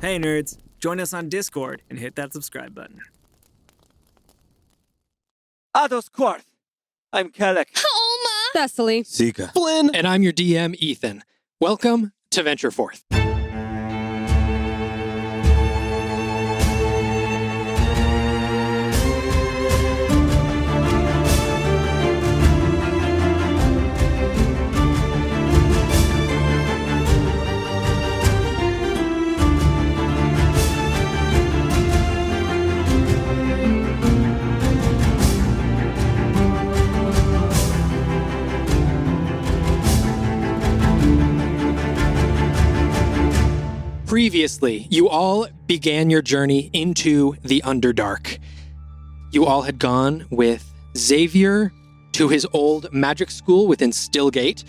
Hey nerds, join us on Discord and hit that subscribe button. Ados Quarth. I'm Kelek. Homa! Thessaly. Sika. Flynn. And I'm your DM, Ethan. Welcome to Venture Forth. Previously, you all began your journey into the Underdark. You all had gone with Xavier to his old magic school within Stillgate,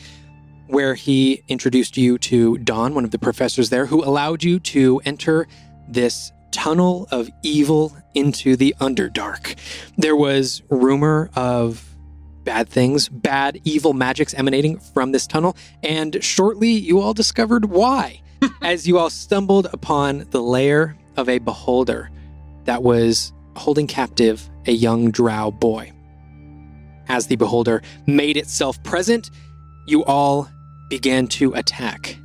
where he introduced you to Dawn, one of the professors there, who allowed you to enter this tunnel of evil into the Underdark. There was rumor of bad things, bad, evil magics emanating from this tunnel, and shortly you all discovered why. As you all stumbled upon the lair of a beholder that was holding captive a young drow boy. As the beholder made itself present, you all began to attack.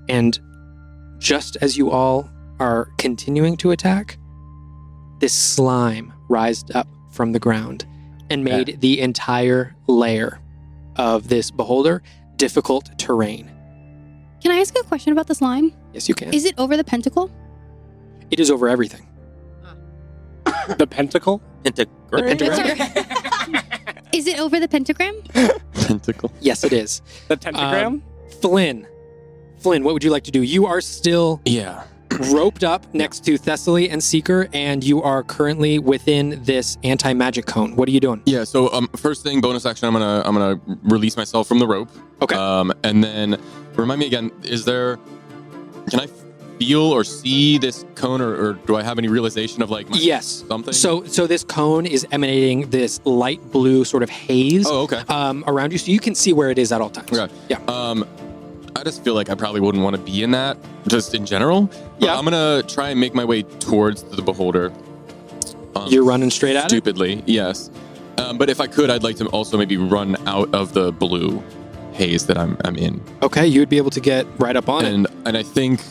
And just as you all are continuing to attack, this slime rised up from the ground and made the entire lair of this beholder difficult terrain. Can I ask a question about the slime? Yes, you can. Is it over the pentacle? It is over everything. The pentacle? The pentagram? Is it over the pentagram? Tentacle. Yes, it is. The tentagram? Flynn, what would you like to do? You are still Yeah. roped up next to Thessaly and Seeker, and you are currently within this anti-magic cone. What are you doing? Yeah. So first thing, bonus action. I'm gonna release myself from the rope. Okay. And then remind me again. Can I feel or see this cone, or do I have any realization of like Yes. something? So this cone is emanating this light blue sort of haze. Oh, okay. Around you, so you can see where it is at all times. Okay. Yeah. I just feel like I probably wouldn't want to be in that, just in general. But Yeah. I'm gonna try and make my way towards the beholder. You're running straight at it? Stupidly, yes. But if I could, I'd like to also maybe run out of the blue haze that I'm in. Okay, you would be able to get right up on it. And I think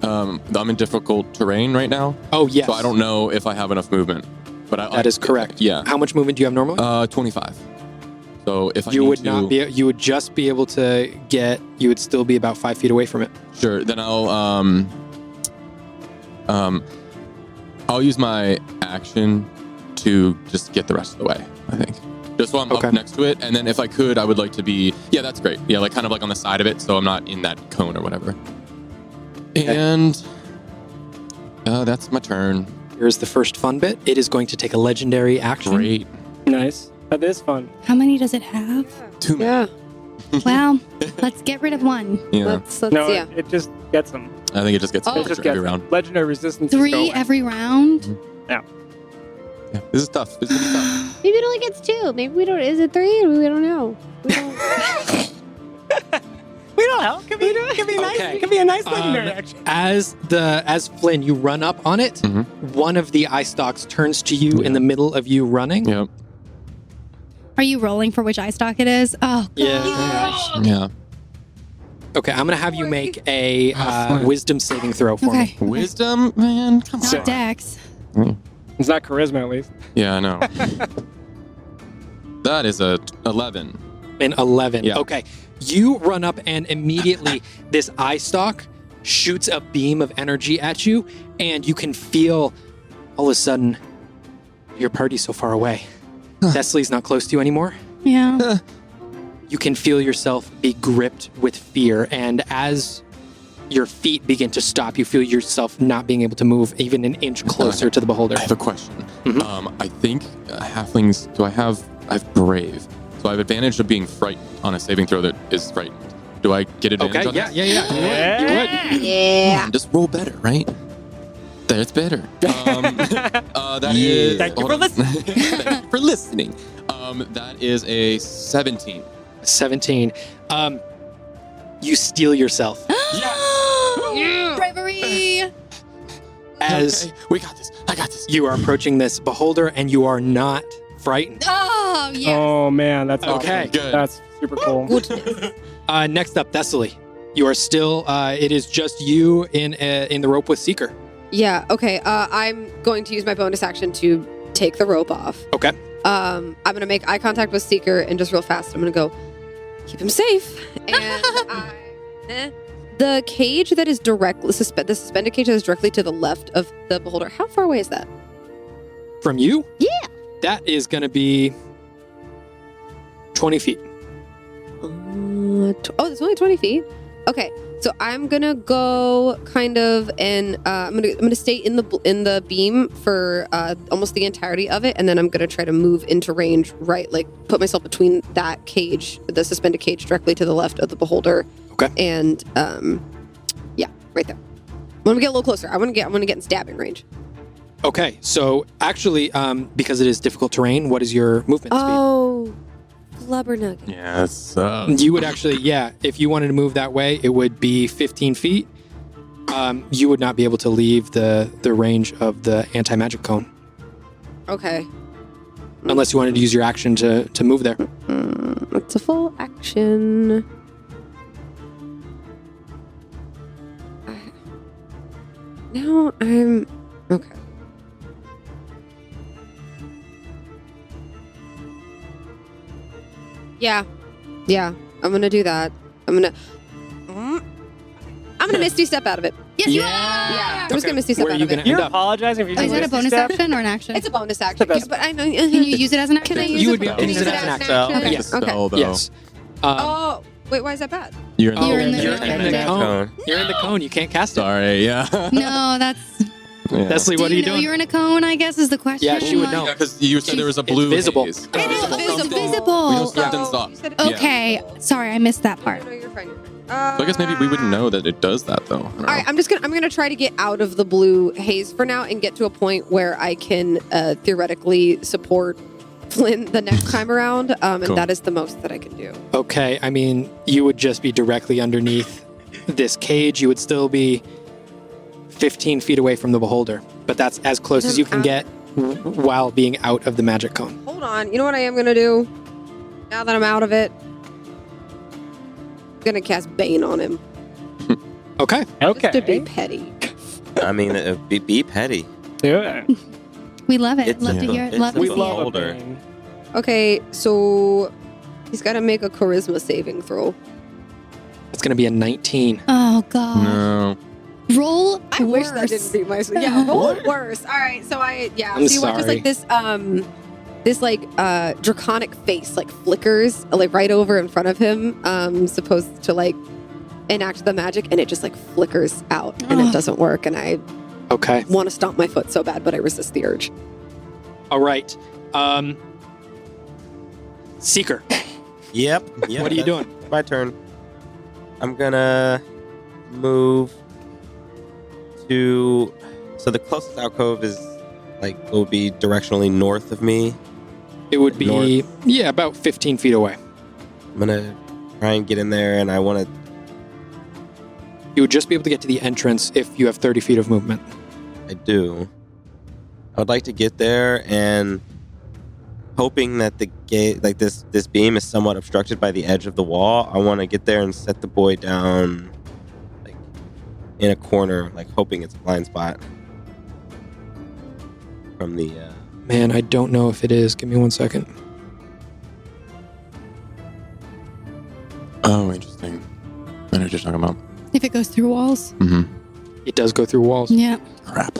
I'm in difficult terrain right now. Oh, yes. So I don't know if I have enough movement. But That is correct. Yeah. How much movement do you have normally? 25. So if I You need would to, not be. You would just be able to get. You would still be about 5 feet away from it. Sure. Then I'll use my action to just get the rest of the way, I think. Just while I'm Okay. up next to it. And then if I could, I would like to be... Yeah, that's great. Yeah, like kind of like on the side of it, so I'm not in that cone or whatever. And that's my turn. Here's the first fun bit. It is going to take a legendary action. Great. Nice. That is fun. How many does it have? 2 minutes. Yeah. Wow. Let's get rid of one. Yeah. Let's No, yeah. it just gets them. I think it just gets Oh. better It just every gets round. legendary resistance. is 3 going. every round. Yeah. This is tough. This is gonna be tough. Maybe it only gets 2. Maybe we don't. Is it 3? We don't know. We don't. We don't know. Could be nice. Okay. Could be a nice legendary action. As Flynn, you run up on it. Mhm. One of the eye stalks turns to you in the middle of you running. Yep. Are you rolling for which eye stock it is? Oh, Yeah. Yeah. Okay, I'm gonna have you make a wisdom saving throw for okay. me. Wisdom, man. Come on. Not Dex. It's not charisma, at least. Yeah, I know. That is a 11. An 11. Yeah. Okay. You run up and immediately this eye stalk shoots a beam of energy at you, and you can feel all of a sudden your party's so far away. Thessaly's not close to you anymore. Yeah. You can feel yourself be gripped with fear, and as your feet begin to stop, you feel yourself not being able to move even an inch closer to the beholder. I have a question. Mhm. I think halflings, I have brave. So I have advantage of being frightened on a saving throw that is frightened. Do I get advantage Okay, on yeah, that? yeah. You would. Yeah. Just roll better, right? That's better. That is... Thank you hold for on. listening. Thank you for listening. That is a 17. 17. You steel yourself. Bravery. as Okay, we got this. I got this. you are approaching this beholder and you are not frightened. Oh, yeah. Oh man, that's Okay, awesome. good. That's super cool. Goodness. Next up, Thessaly. You are still, it is just you in the rope with Seeker. Yeah, okay. I'm going to use my bonus action to take the rope off. Okay. I'm going to make eye contact with Seeker and just real fast, I'm going to go, keep him safe. And the cage that is directly, the suspended cage that is directly to the left of the beholder, how far away is that? From you? Yeah. That is going to be 20 feet. It's only 20 feet. Okay, so I'm gonna go kind of, and I'm gonna stay in the beam for almost the entirety of it, and then I'm gonna try to move into range, right, like put myself between that cage, the suspended cage, directly to the left of the beholder. Okay. And yeah, right there. I'm gonna get a little closer. I want to get in stabbing range. Okay, so actually, because it is difficult terrain, what is your movement speed? Oh, blubber nugget. Yes. You would actually, if you wanted to move that way, it would be 15 feet. You would not be able to leave the range of the anti-magic cone Okay. unless you wanted to use your action to move there. It's a full action. Now I'm okay. Yeah, I'm gonna do that. I'm gonna Misty Step out of it. Yes, Yeah. Yeah, I'm just gonna Misty Step Where are out you of gonna it. You're end up? apologizing if you Oh, is do that a Misty bonus Step? action or an action? It's a bonus action. the best. But I know. Can you use it as an action? Can I use You it? would be able to Can I use it as an action. Okay. Yes. Okay. Spell, though. Yes. Oh, wait, why is that bad? You're in the, You're in the- You're in the cone. You're in the cone. You can't cast it. Sorry. Yeah. No, that's. Yeah. Thessaly, Do what are you know doing? you're in a cone, I guess, is the question. Yeah, she would know. Yeah, because you said there was a blue visible. haze. I know, It's it's visible. visible. We don't stop So, and stop. you said- Yeah. Okay, sorry, I missed that part. No, you're fine. So I guess maybe we wouldn't know that it does that though. I don't know. All right, I'm gonna try to get out of the blue haze for now and get to a point where I can theoretically support Flynn the next time around, and Cool. that is the most that I can do. Okay, I mean, you would just be directly underneath this cage. You would still be 15 feet away from the beholder, but that's as close as you can get while being out of the magic cone. Hold on, you know what I am gonna do? Now that I'm out of it, I'm gonna cast Bane on him. Okay. Just to be Okay. petty. I mean, be petty. Do it. We love it. It's Love a- to hear it. it's Love a to We see love it. a Older. Bane. Okay, so he's got to make a charisma saving throw. It's going to be a 19. Oh, God. No. Roll I wish that worse. didn't be my. Yeah, roll worse. All right, so I'm so you want just sorry. like this like draconic face like flickers like right over in front of him, supposed to like enact the magic, and it just like flickers out and it Ugh. doesn't work, and I Okay. want to stomp my foot so bad, but I resist the urge. All right. Seeker, Yep. what are you doing? My turn. I'm gonna move to. So the closest alcove is will be directionally north of me. It would be, North. about 15 feet away. I'm gonna try and get in there, and I want to. You would just be able to get to the entrance if you have 30 feet of movement. I do. I would like to get there, and hoping that the gate, this beam, is somewhat obstructed by the edge of the wall. I want to get there and set the boy down, in a corner, hoping it's a blind spot from the. Man, I don't know if it is. Give me 1 second. Oh, interesting. I know what you're talking about. If it goes through walls. Mm-hmm. It does go through walls. Yeah. Crap.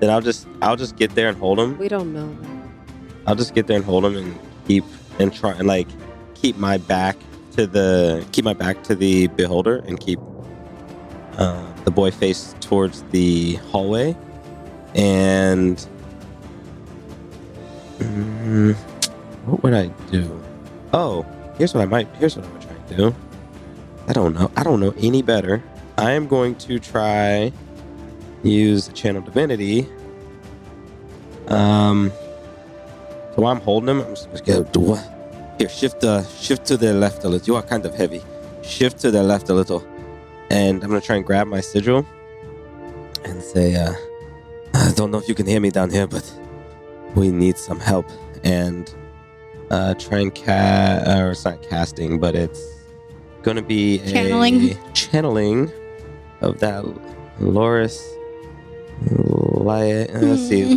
Then I'll just get there and hold him. We don't know. I'll just get there and hold him and keep my back to the beholder and keep the boy face towards the hallway. And what would I do? Oh, here's what I might try to do. I don't know any better. I am going to try use channel divinity. So while I'm holding him, I'm just gonna go. Here, shift to the left a little. You are kind of heavy. Shift to the left a little, and I'm gonna try and grab my sigil. say, I don't know if you can hear me down here, but we need some help. And try and or it's not casting, but it's going to be a channeling of that Loris. Let's see.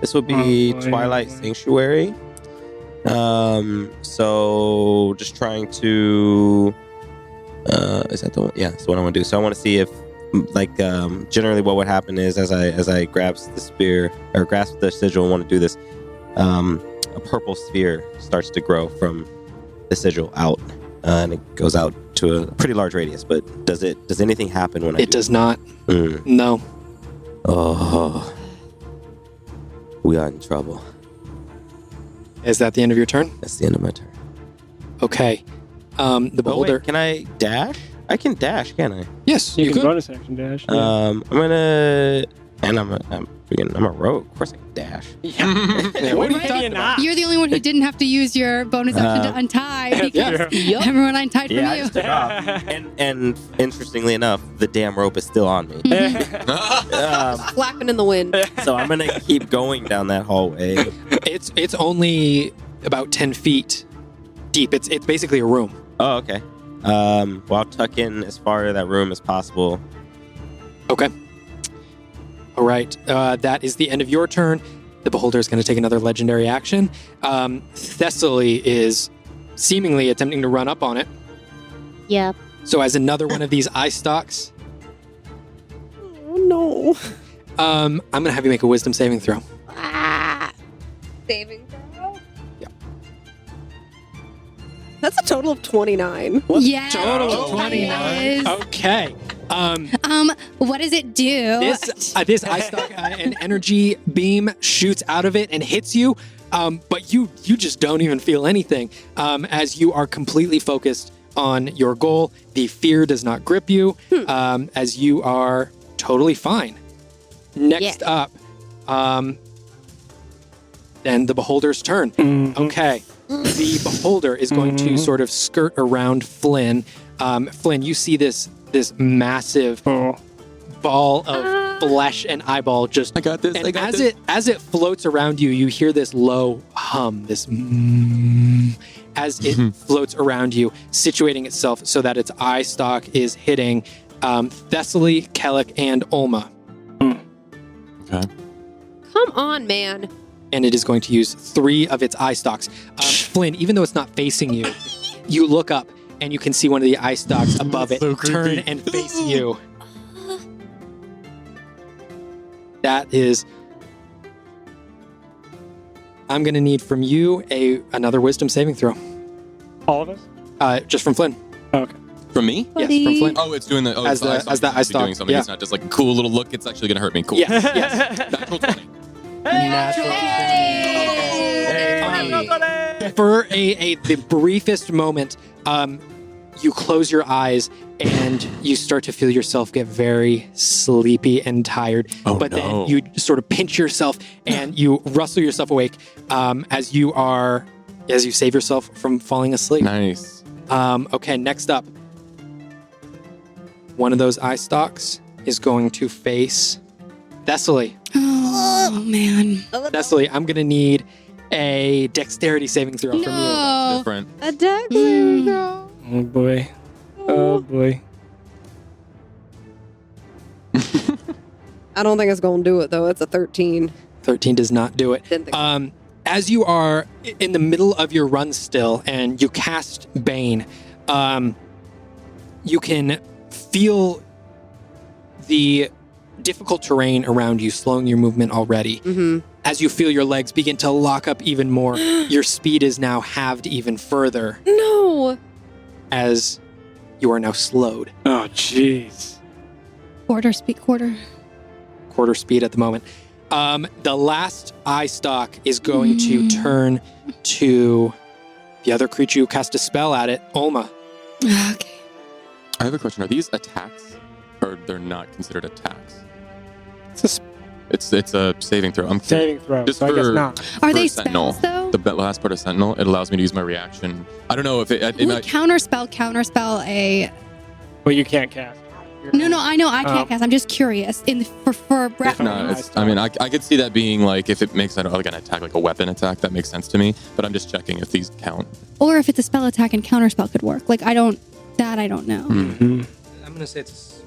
This would be Twilight Sanctuary. So just trying to. Is that the one? Yeah, that's what I want to do. So I want to see if, like, generally what would happen is as I grasp the spear or grasp the sigil and want to do this, a purple sphere starts to grow from the sigil out, and it goes out to a pretty large radius. But does anything happen when It does not. No. Oh, we are in trouble. Is that the end of your turn? That's the end of my turn. Okay. The beholder. Can I dash? I can dash, can I? Yes, You you can could. bonus action dash. I'm gonna, and I'm a rogue. Of course I can dash. What are you talking about? You're the only one who didn't have to use your bonus action to untie because everyone untied from I you. just took off. And interestingly enough, the damn rope is still on me. Flapping in the wind. So I'm gonna keep going down that hallway. It's only about 10 feet deep. It's basically a room. Oh, okay. Well, I'll tuck in as far of that room as possible. Okay. All right. That is the end of your turn. The beholder is going to take another legendary action. Thessaly is seemingly attempting to run up on it. Yep. So as another one of these eye stalks, Oh no. I'm going to have you make a wisdom saving throw. Saving throw? Yeah. That's a total of 29. Yeah. Total of 29. Yes. Okay. What does it do? This eye stalk, an energy beam shoots out of it and hits you, but you just don't even feel anything as you are completely focused on your goal. The fear does not grip you as you are totally fine. Next up, then the beholder's turn. Okay. The beholder is going to sort of skirt around Flynn. Flynn, you see this massive ball of flesh and eyeball just. I got this. And I got as this. as it floats around you, you hear this low hum, this as it floats around you, situating itself so that its eye stalk is hitting Thessaly, Kellic, and Ulma. Okay. Come on, man. And it is going to use 3 of its eye stalks. Flynn, even though it's not facing you, you look up and you can see one of the eye stalks above it So turn creepy. and face you. That is. I'm going to need from you another wisdom saving throw. All of us? Just from Flynn. Oh, okay. From me? Yes, from Flynn. Oh, it's doing the. Oh, As it's the- as the eye actually doing stalk, something. yeah. It's not just like a cool little look. It's actually going to hurt me. Cool. Yes, yes. Natural 20. For the briefest moment, you close your eyes and you start to feel yourself get very sleepy and tired. Oh, but no. then you sort of pinch yourself and you rustle yourself awake as you save yourself from falling asleep. Nice. Okay, next up. One of those eye stalks is going to face Thessaly. Oh, man. Thessaly, I'm going to need a dexterity saving throw from you. No. Different. A deck. Mm. Oh, boy. Oh, boy. I don't think it's going to do it, though. It's a 13. 13 does not do it. Didn't think As you are in the middle of your run still and you cast Bane, you can feel the difficult terrain around you slowing your movement already. Mm-hmm. As you feel your legs begin to lock up even more, your speed is now halved even further No. as you are now slowed. Oh, jeez. Quarter Speed at the moment. The last eye stalk is going to turn to the other creature who cast a spell at it, Ulma. Okay. I have a question. Are these attacks, or they're not considered attacks? It's a saving throw. I'm Saving throw, Just so I guess for- not. Are for they Sentinel. spells, though? The last part of Sentinel, it allows me to use my reaction. I don't know if it Would might. counterspell a... But you can't cast. No, I know I can't cast. I'm just curious. For breath. No, I could see that being like if it makes it like an attack, like a weapon attack, that makes sense to me. But I'm just checking if these count. Or if it's a spell attack and counterspell could work. Like I don't know. Mm-hmm. I'm gonna say it's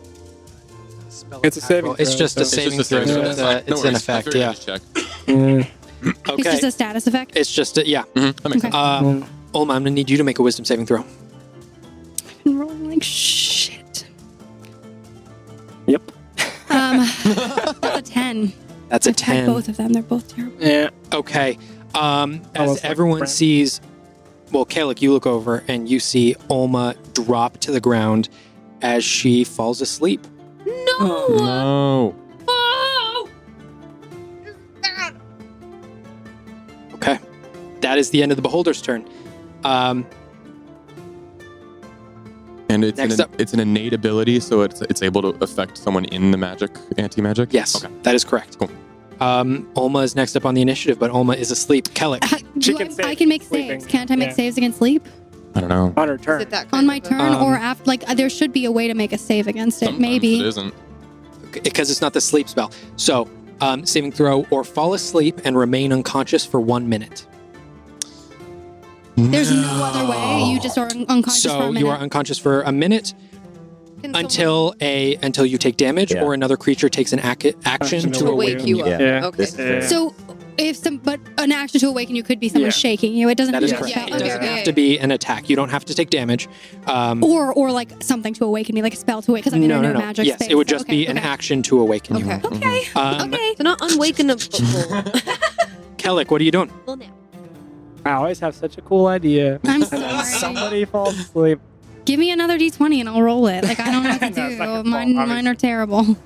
a spell. It's a attack saving roll. It's throw, just a so- saving throw. It's an effect. Yeah. Check. Mm. It's Okay. just a status effect. It's just yeah. That makes Okay. sense. Olma, I'm gonna need you to make a wisdom saving throw. I'm rolling like shit. Yep. That's a 10. That's a I've tried 10. both of them. They're both terrible. Yeah. Okay. As Almost like everyone Brent. sees, well, Kalik, you look over and you see Olma drop to the ground as she falls asleep. No. Okay. That is the end of the beholder's turn. And it's Next up. it's an innate ability, so it's able to affect someone in the magic, anti-magic? Yes, Okay. that is correct. Cool. Olma is next up on the initiative, but Olma is asleep. Kalik. She Do can save I can make sleeping. saves. Can't I make Yeah. saves against sleep? I don't know. On her Is turn. it that On kind my of a- turn or after? Like there should be a way to make a save against it. Sometimes Maybe. it isn't. Because it's not the sleep spell. So, saving throw or fall asleep and remain unconscious for 1 minute. There's no other way. You just are unconscious for a So minute. you are unconscious for a minute Can someone until you take damage Yeah. or another creature takes an action Action to to awaken wake you up? Yeah. Okay. This is So but an action to awaken you could be someone Yeah. shaking you. It doesn't That have is to be a correct. spell. It Okay, doesn't okay. have to be an attack. You don't have to take damage. Or like something to awaken me, like a spell to awaken, because I'm in a new magic Yes, space. it would so- just okay, be an okay. action to awaken you. Okay. Okay. Okay. So not unwakenable. Kellic, what are you doing? Well, now. I always have such a cool idea. I'm And then sorry. somebody falls asleep. Give me another D20 and I'll roll it. Like I don't know what to No, it's not your do. fault, Mine obviously. are terrible.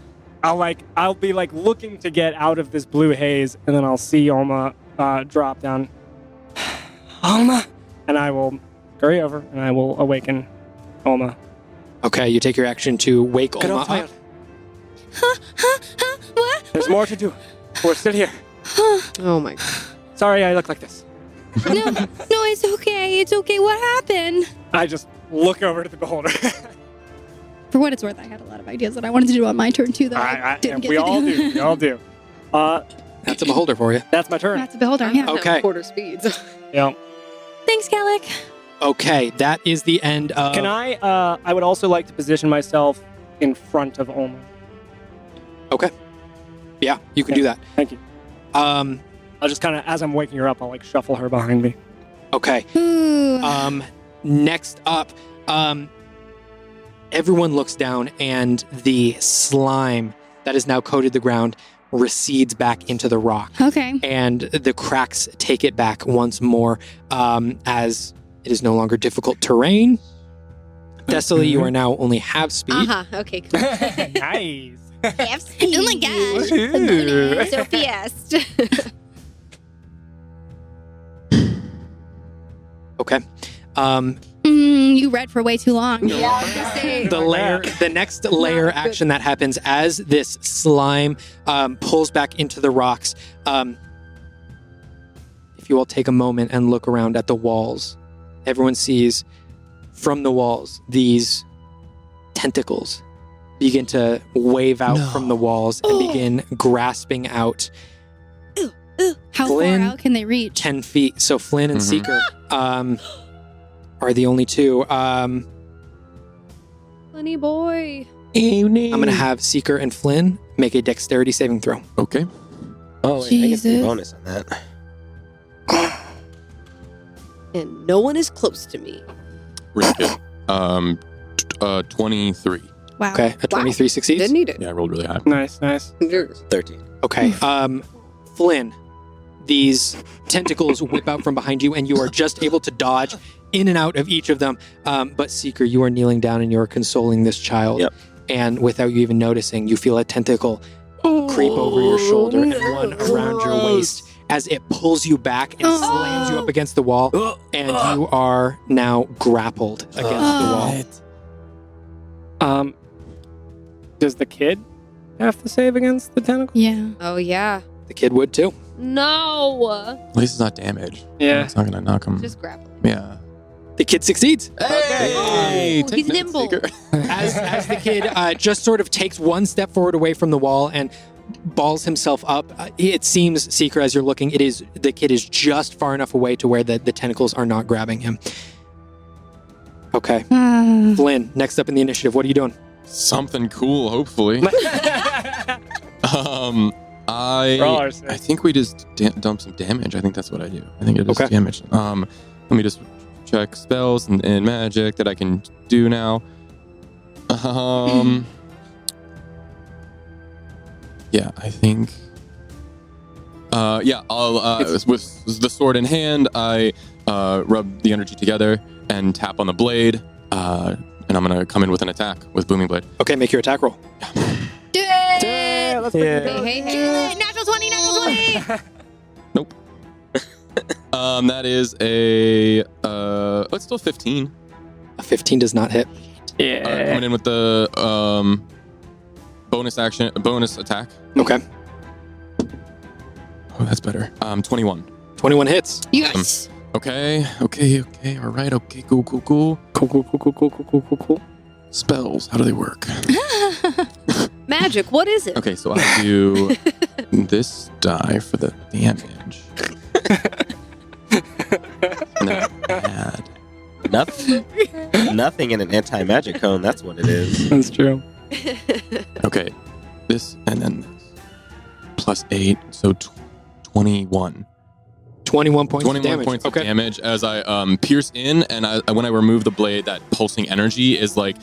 I'll be like looking to get out of this blue haze, and then I'll see Alma drop down. Alma, and I will scurry over and I will awaken Alma. Okay, you take your action to wake Get Olma off my- up. What? There's more to do. We're still here. Oh my god. Sorry, I look like this. No, it's okay. It's okay. What happened? I just look over to the beholder. For what it's worth, I had a lot of ideas that I wanted to do on my turn too, that I didn't get we to all do. do. We all do. That's a beholder for you. That's my turn. That's a beholder. I'm Yeah. at Okay. quarter speeds. Yeah. Thanks, Kellic. Okay, that is the end of. Can I? I would also like to position myself in front of Alma. Okay. Yeah, you can do that. Thank you. I'll just kind of, as I'm waking her up, I'll like shuffle her behind me. Okay. Ooh. Next up, everyone looks down and the slime that has now coated the ground recedes back into the rock. Okay. And the cracks take it back once more as it is no longer difficult terrain. Thessaly, you are now only half speed. Okay, cool. Nice. Oh my gosh. Ooh. So fast. Okay. You read for way too long. The next layer action that happens as this slime pulls back into the rocks. If you all take a moment and look around at the walls, everyone sees from the walls these tentacles begin to wave out from the walls and begin grasping out How Flynn, far out can they reach? 10 feet. So Flynn and Seeker are the only two. Funny boy. I'm going to have Seeker and Flynn make a dexterity saving throw. Okay. Oh, wait, I get Jesus. the bonus on that. And no one is close to me. Really good. 23. Wow. Okay, a 23 succeeds. Didn't need it. Yeah, I rolled really high. Nice, nice. 13. Okay. Flynn, these tentacles whip out from behind you, and you are just able to dodge in and out of each of them. But Seeker, you are kneeling down and you are consoling this child. Yep. And without you even noticing, you feel a tentacle creep over your shoulder and one around your waist as it pulls you back and slams you up against the wall. And you are now grappled against the wall. Does the kid have to save against the tentacle? Yeah. Oh yeah. The kid would too. No. At least it's not damage. Yeah. It's not going to knock him. Just grappling. Yeah. The kid succeeds. Hey, Oh, take he's that, nimble. Seeker. As the kid just sort of takes one step forward away from the wall and balls himself up. It seems, Seeker, as you're looking, the kid is just far enough away to where the tentacles are not grabbing him. Okay. Flynn, next up in the initiative, what are you doing? Something cool, hopefully. I think we just dump some damage. I think that's what I do. I think it is damage. Let me just check spells and magic that I can do now. Yeah, I think. I'll with the sword in hand, I rub the energy together and tap on the blade, and I'm gonna come in with an attack with booming blade. Okay, make your attack roll. Do it! Yeah, let's Hey, natural 20, natural 20! Nope. That is a it's still 15. A 15 does not hit. Coming in with the bonus attack. Okay. Oh, that's better. 21. 21 hits. Yes! Okay. All right. Okay. Cool. Cool. Spells. How do they work? Magic, what is it? Okay, so I do this die for the damage. And then add. Nothing in an anti-magic cone. That's what it is. That's true. Okay, this and then this. Plus 8, so 21. 21 points 21 of damage. points of damage as I pierce in, and when I remove the blade, that pulsing energy is like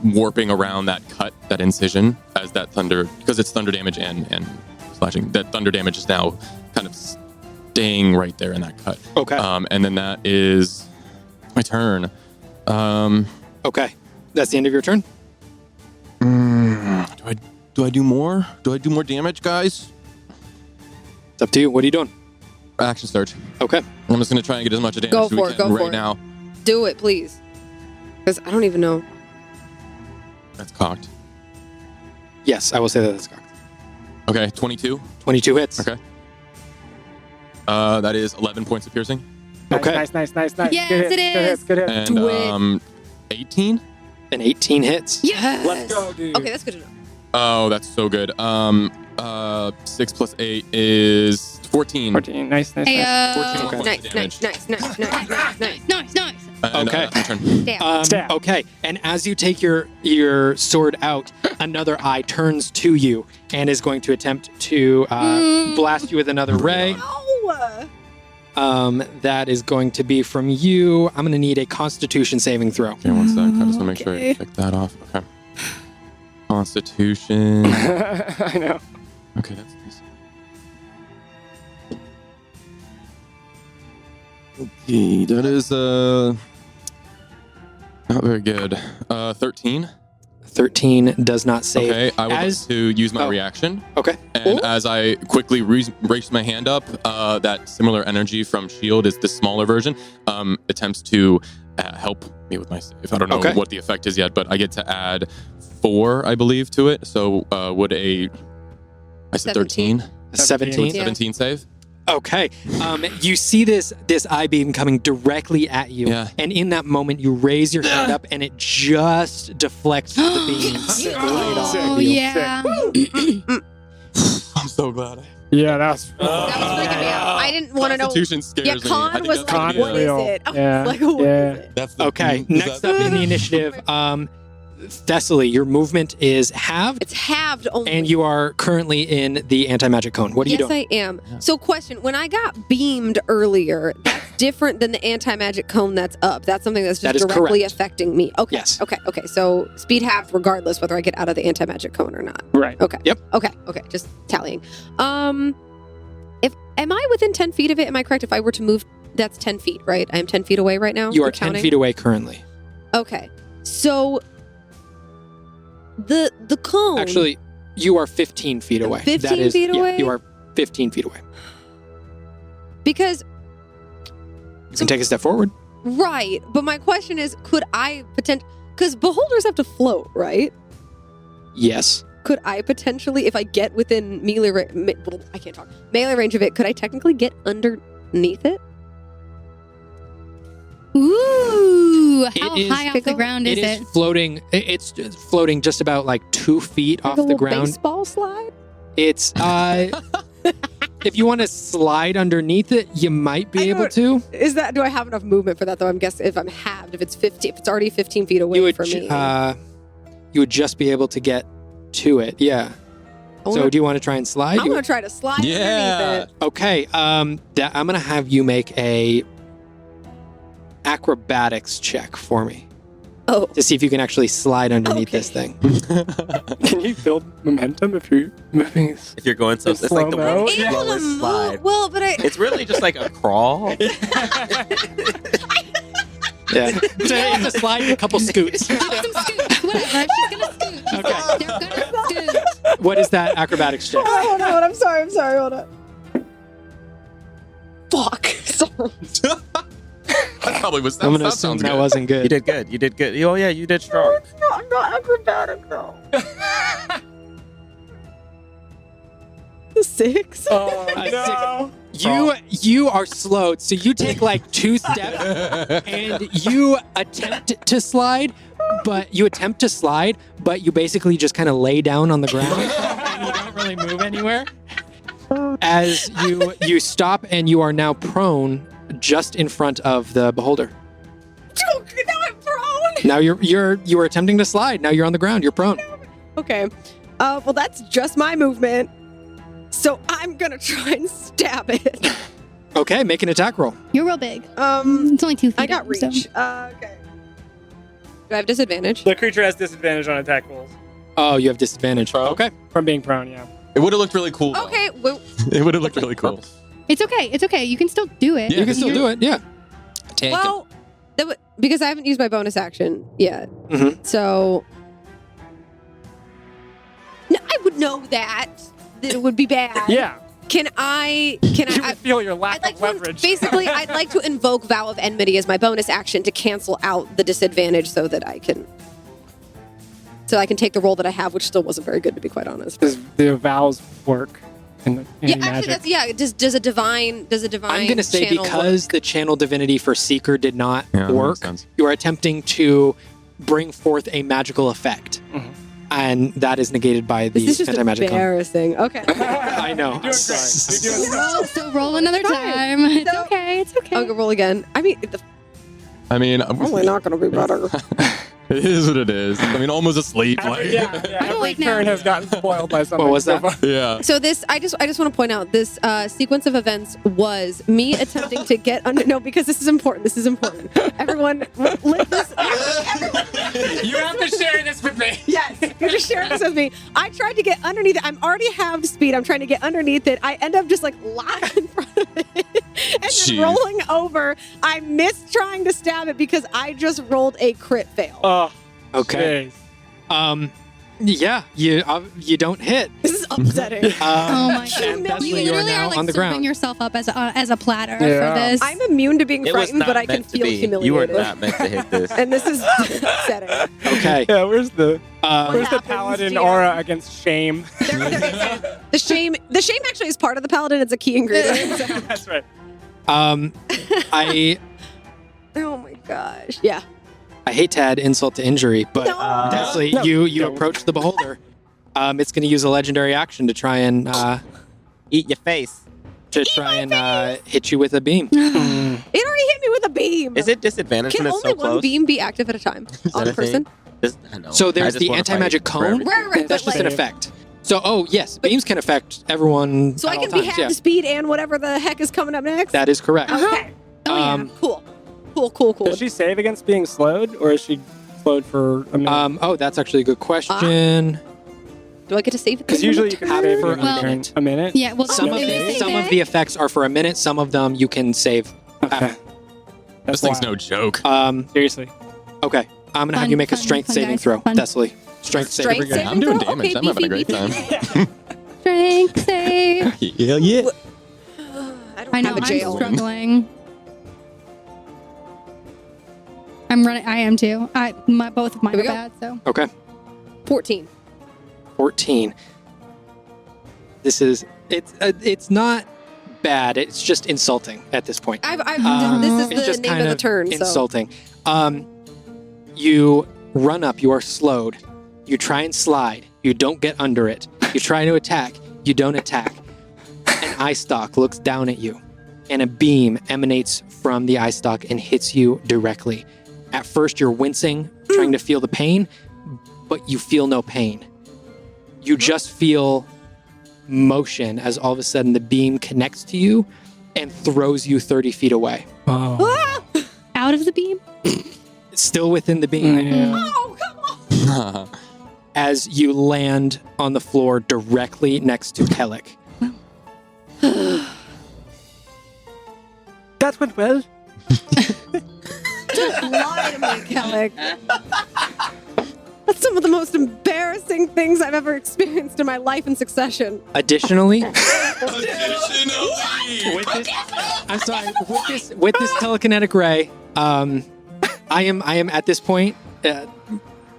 warping around that cut, that incision, as that thunder, because it's thunder damage and slashing. That thunder damage is now kind of staying right there in that cut. Okay. And then that is my turn. Okay, that's the end of your turn. Do I do more? Do I do more damage, guys? It's up to you. What are you doing? Action surge. Okay. I'm just gonna try and get as much damage Go as we for it, can go for right it. now. Do it, please. Because I don't even know. That's cocked. Yes, I will say that's cocked. Okay, 22. 22 hits. Okay. That is 11 points of piercing. Okay. Nice. Yes, Good it hits, is. Good hits. And 18. And 18 hits. Yes! Let's go, dude. Okay, that's good to know. Oh, that's so good. 6 plus 8 is 14. 14. Nice. Hey, 14 Okay. points of damage. Nice. And, Okay. my turn. Damn. Stab. Okay, and as you take your sword out, another eye turns to you and is going to attempt to blast you with another ray. No! That is going to be from you. I'm going to need a Constitution saving throw. Okay, one sec. I just want to make sure I Okay. check that off. Okay. Constitution. I know. Okay, that's decent. Okay, that is not very good. 13. 13 does not save. Okay, I would like to use my Oh. reaction. Okay. And as I quickly raise my hand up, that similar energy from Shield is the smaller version, attempts to help me with my save. I don't know Okay. what the effect is yet, but I get to add 4, I believe, to it. So would I said 13? 17. Yeah. 17 save? Okay. You see this eye beam coming directly at you. Yeah. And in that moment, you raise your hand up and it just deflects the beam right off Oh, of you. yeah. I'm so glad. Yeah, that's. That was freaking me out. I didn't want to know. Constitution scares Yeah, me. con I think was that's Con like, gonna is be what is real. it? I was Yeah. like, what Yeah. is it? That's the Okay. Next up in the initiative, Thessaly, your movement is halved. It's halved only. And you are currently in the anti-magic cone. What are you Yes, doing? I am. So, question: when I got beamed earlier, that's different than the anti-magic cone that's up. That's something that's That just is directly correct. affecting me. Okay. Yes. Okay. So speed halved regardless whether I get out of the anti-magic cone or not. Right. Okay. Yep. Okay. Just tallying. If am I within 10 feet of it? Am I correct? If I were to move, that's 10 feet, right? I am 10 feet away right now. You are We're 10 counting? feet away currently. Okay. So the cone. Actually, you are 15 feet away. 15 feet away? You are 15 feet away. because You can take a step forward. right, but my question is, could I because beholders have to float, right? Yes. Could I potentially, if I get within melee range of it, could I technically get underneath it? Ooh, how It is- high off the ground is It it? is floating. It's floating just about like 2 feet Like off a the little ground. baseball slide. It's if you want to slide underneath it, you might be I able don't- to. Is that? Do I have enough movement for that? Though I'm guessing if I'm halved, if it's 50, if it's already 15 feet away You would from me. you would just be able to get to it. Yeah. So do you want to try and slide? I'm gonna try to slide Yeah. underneath it. Okay. I'm gonna have you make a acrobatics check for me Oh, to see if you can actually slide underneath Okay. this thing. Can you build momentum if you're moving? If you're going so, In it's like the slow-mo? world's able to slowest move. slide. Well, but I. It's really just like a crawl. Yeah. So you have to slide a couple scoots. Give some scoots. Whatever. She's gonna scoot. Okay. They're gonna scoot. What is that acrobatics check? Hold on. I'm sorry. Hold on. Fuck. Sorry. That probably was. I'm That, gonna that assume sounds that good. wasn't You good. did good. You did good. Oh yeah, you did strong. I'm not acrobatic though. 6. Oh, no. You are slowed, so you take like 2 steps and you attempt to slide, but you basically just kind of lay down on the ground and you don't really move anywhere. As you stop and you are now prone just in front of the beholder. Now I'm prone. Now you were attempting to slide. Now you're on the ground. You're prone. Okay. Well, that's just my movement. So I'm gonna try and stab it. Okay, make an attack roll. You're real big. It's It's only 2 feet. I got so- reach. Okay. Do I have disadvantage? The creature has disadvantage on attack rolls Oh, you have disadvantage. Prone? Okay. from being prone. Yeah. It would have looked really cool. though. Okay. Well, It would have looked really cool. It's okay. It's okay. You can still do it. Yeah, You can still do it. Yeah. Take well because I haven't used my bonus action yet. Mhm. So. No, I would know that it would be bad. Yeah. Can I? You would feel your I'd lack like of to, leverage. basically, I'd like to invoke Vow of Enmity as my bonus action to cancel out the disadvantage, so I can take the roll that I have, which still wasn't very good, to be quite honest. Does the vows work in Yeah, magic? actually, does a divine I'm going to say channel because work? the channel divinity for Seeker did not Yeah, that work, makes sense. you are attempting to bring forth a magical effect. Mhm. And that is negated by the This is just anti-magic cone. embarrassing. Okay. I know. You're doing great. You're doing great. So roll another time. It's So- okay. It's okay. I'll go roll again. I mean, it's I mean, probably not going to be better. it is what it is. I mean, almost asleep. Every, Like, yeah, every awake now. turn has gotten spoiled by something. What was so that? far. yeah. So this, I just want to point out, this sequence of events was me attempting to get under. No, because this is important. This is important. Everyone, let this. You have to share this with me. Yes, you're just sharing this with me. I tried to get underneath it. I'm already halved speed. I'm trying to get underneath it. I end up just like locked in front of it and then Jeez. rolling over. I missed trying to stab it because I just rolled a crit fail. Oh, Okay. jeez. Yeah, you don't hit. This is upsetting. Oh my And god! Thusly You you are literally now are like on the serving ground. yourself up as a platter Yeah. for this. I'm immune to being It was frightened, not but I can meant to feel be. humiliated. You were not meant to hit this. And this is upsetting. Okay. Yeah, where's the Um, happens, paladin GM? aura against shame? The shame actually is part of the paladin. It's a key ingredient. So- That's right. I oh my gosh. Yeah. I hate to add insult to injury, but No. Desley, No, you don't. approach the beholder. It's going to use a legendary action to try and Eat your face. hit you with a beam. It already hit me with a beam. Is it disadvantage Can when it's only so one close? beam be active at a time on that a a thing? person? I know. So I there's just the wanna fight anti-magic for cone. everything. Right. That's but just an like- effect. So, yes, beams can affect everyone. So at I all can be times, half yeah. the speed and whatever the heck is coming up next. That is correct. Okay. Oh, yeah. Cool. Cool. Does she save against being slowed, or is she slowed for a minute? That's actually a good question. Do I get to save it? Because usually you can Have save it for against a during minute. a minute. Yeah. Well, Some if of they some save of the it- effects are for a minute. Some of them you can save. Okay. This thing's no joke. Seriously. Okay, I'm gonna have Fun, you make a fun, strength fun, saving guys. throw, Fun. Desley. Strength Strength saving. saving? I'm doing throw? damage. Okay, I'm having a beefy, great beefy. time. Strength save. yeah, yeah. I know. have a I'm jail. struggling. I'm running. I am too. Both of mine Here are we go. bad. So Okay, 14. 14. This is it's not bad. It's just insulting at this point. This It's is just the name kind of the turn. So. insulting. You run up. You are slowed. You try and slide. You don't get under it. You try to attack. You don't attack. An eye stalk looks down at you, and a beam emanates from the eye stalk and hits you directly. At first, you're wincing, trying to feel the pain, but you feel no pain. You just feel motion as all of a sudden the beam connects to you and throws you 30 feet away. Oh. Out of the beam? Still within the beam. Yeah. Oh, come on! As you land on the floor directly next to Kellic. That went well. Don't lie to me, Kellic. That's some of the most embarrassing things I've ever experienced in my life in succession. Additionally, with Additionally. this, I'm sorry, with this telekinetic ray, I am at this point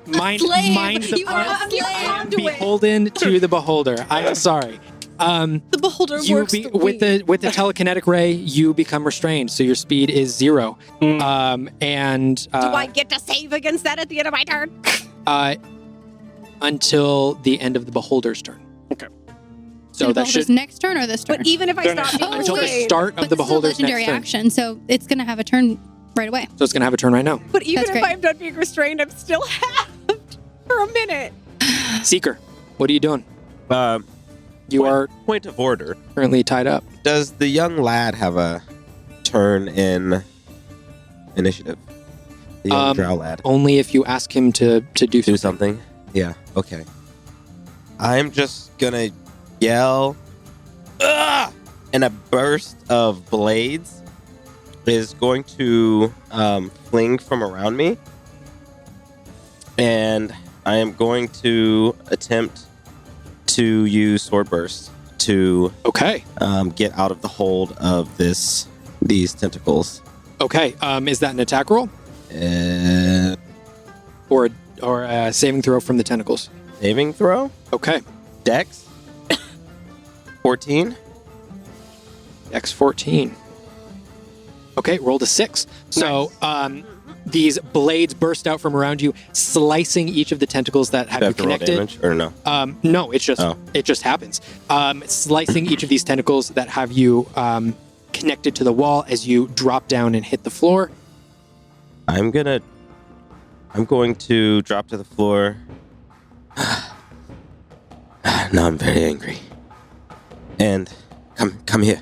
mind the You are a slave. beholden to the beholder. I am sorry. The beholder works the with the telekinetic ray, you become restrained, so your speed is 0. And Do I get to save against that at the end of my turn? until the end of the beholder's turn. Okay. So The that beholder's should next turn or this turn? But even if I They're stop not- being until the restrained, start But of the this is a beholder's legendary next turn. action, so it's going to have a turn right away. So it's gonna have a turn right now. but even That's if great. I'm done being restrained, I'm still halved for a minute. Seeker, what are you doing? You are Point of order. currently tied up. Does the young lad have a turn in initiative? The young drow lad. Only if you ask him to do Do something. something? Yeah, okay. I'm just gonna yell, "Ugh!" And a burst of blades is going to fling from around me. And I am going to attempt to use Sword Burst to Okay. get out of the hold of these tentacles. Okay. Is that an attack roll or a saving throw from the tentacles? Saving throw? Okay. Dex? 14? X14. Okay, rolled a 6. So these blades burst out from around you, slicing each of the tentacles that have Do I you have to roll connected. damage or no? No, it just happens. Slicing each of these tentacles that have you connected to the wall as you drop down and hit the floor. I'm going to drop to the floor. Now I'm very angry. And come here.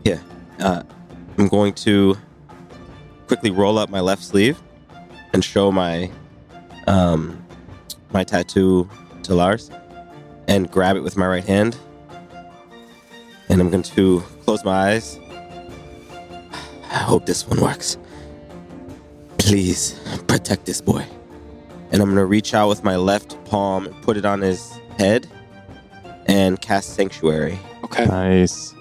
Here. I'm going to quickly roll up my left sleeve and show my my tattoo to Lars and grab it with my right hand. And I'm going to close my eyes. I hope this one works. Please protect this boy. And I'm going to reach out with my left palm and put it on his head and cast Sanctuary. Okay. Nice.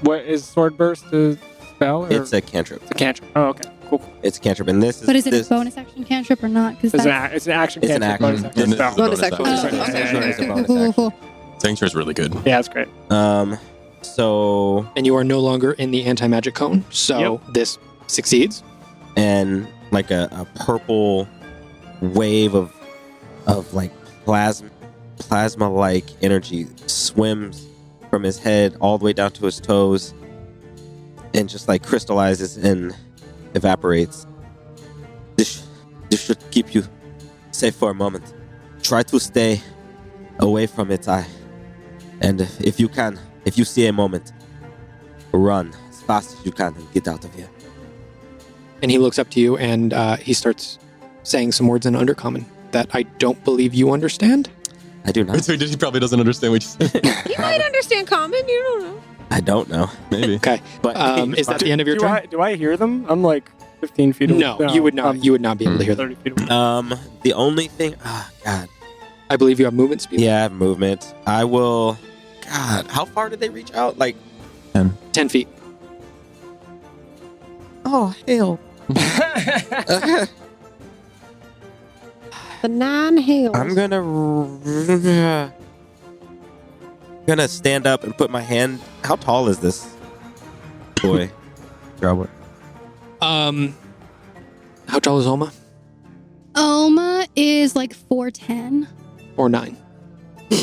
What is Sword Burst a spell? Or? It's a cantrip. It's a cantrip. Oh, okay. Cool. It's a cantrip. And this is... But is it this, a bonus action cantrip or not? Because It's that's... an action It's an cantrip. action. Bonus action. And this spell. is Bonus action. Oh, Yeah, okay. yeah, yeah, It's a Cool, bonus cool, action. cool. Sanctuary's really good. Yeah, it's great. So... And you are no longer in the anti-magic cone, so this succeeds. And like a purple wave of like plasma-like energy swims from his head all the way down to his toes and just like crystallizes and evaporates. This should keep you safe for a moment. Try to stay away from its eye. And if you see a moment, run as fast as you can and get out of here. And he looks up to you and he starts saying some words in Undercommon that I don't believe you understand. I do not. So he probably doesn't understand what you said. You might understand common, you don't know. I don't know. Maybe. Okay. But Is that the end of your turn? Do I hear them? I'm like 15 feet away. No, you would not. You would not be able to hear them. 30 feet away. the only thing, God. I believe you have movement speed. Yeah, I have movement. I will, God, how far did they reach out? Like, 10 feet. oh, hell. The 9 hails. I'm gonna gonna stand up and put my hand. How tall is this boy? Robert? How tall is Alma? Oma is like 4'10". Or 9?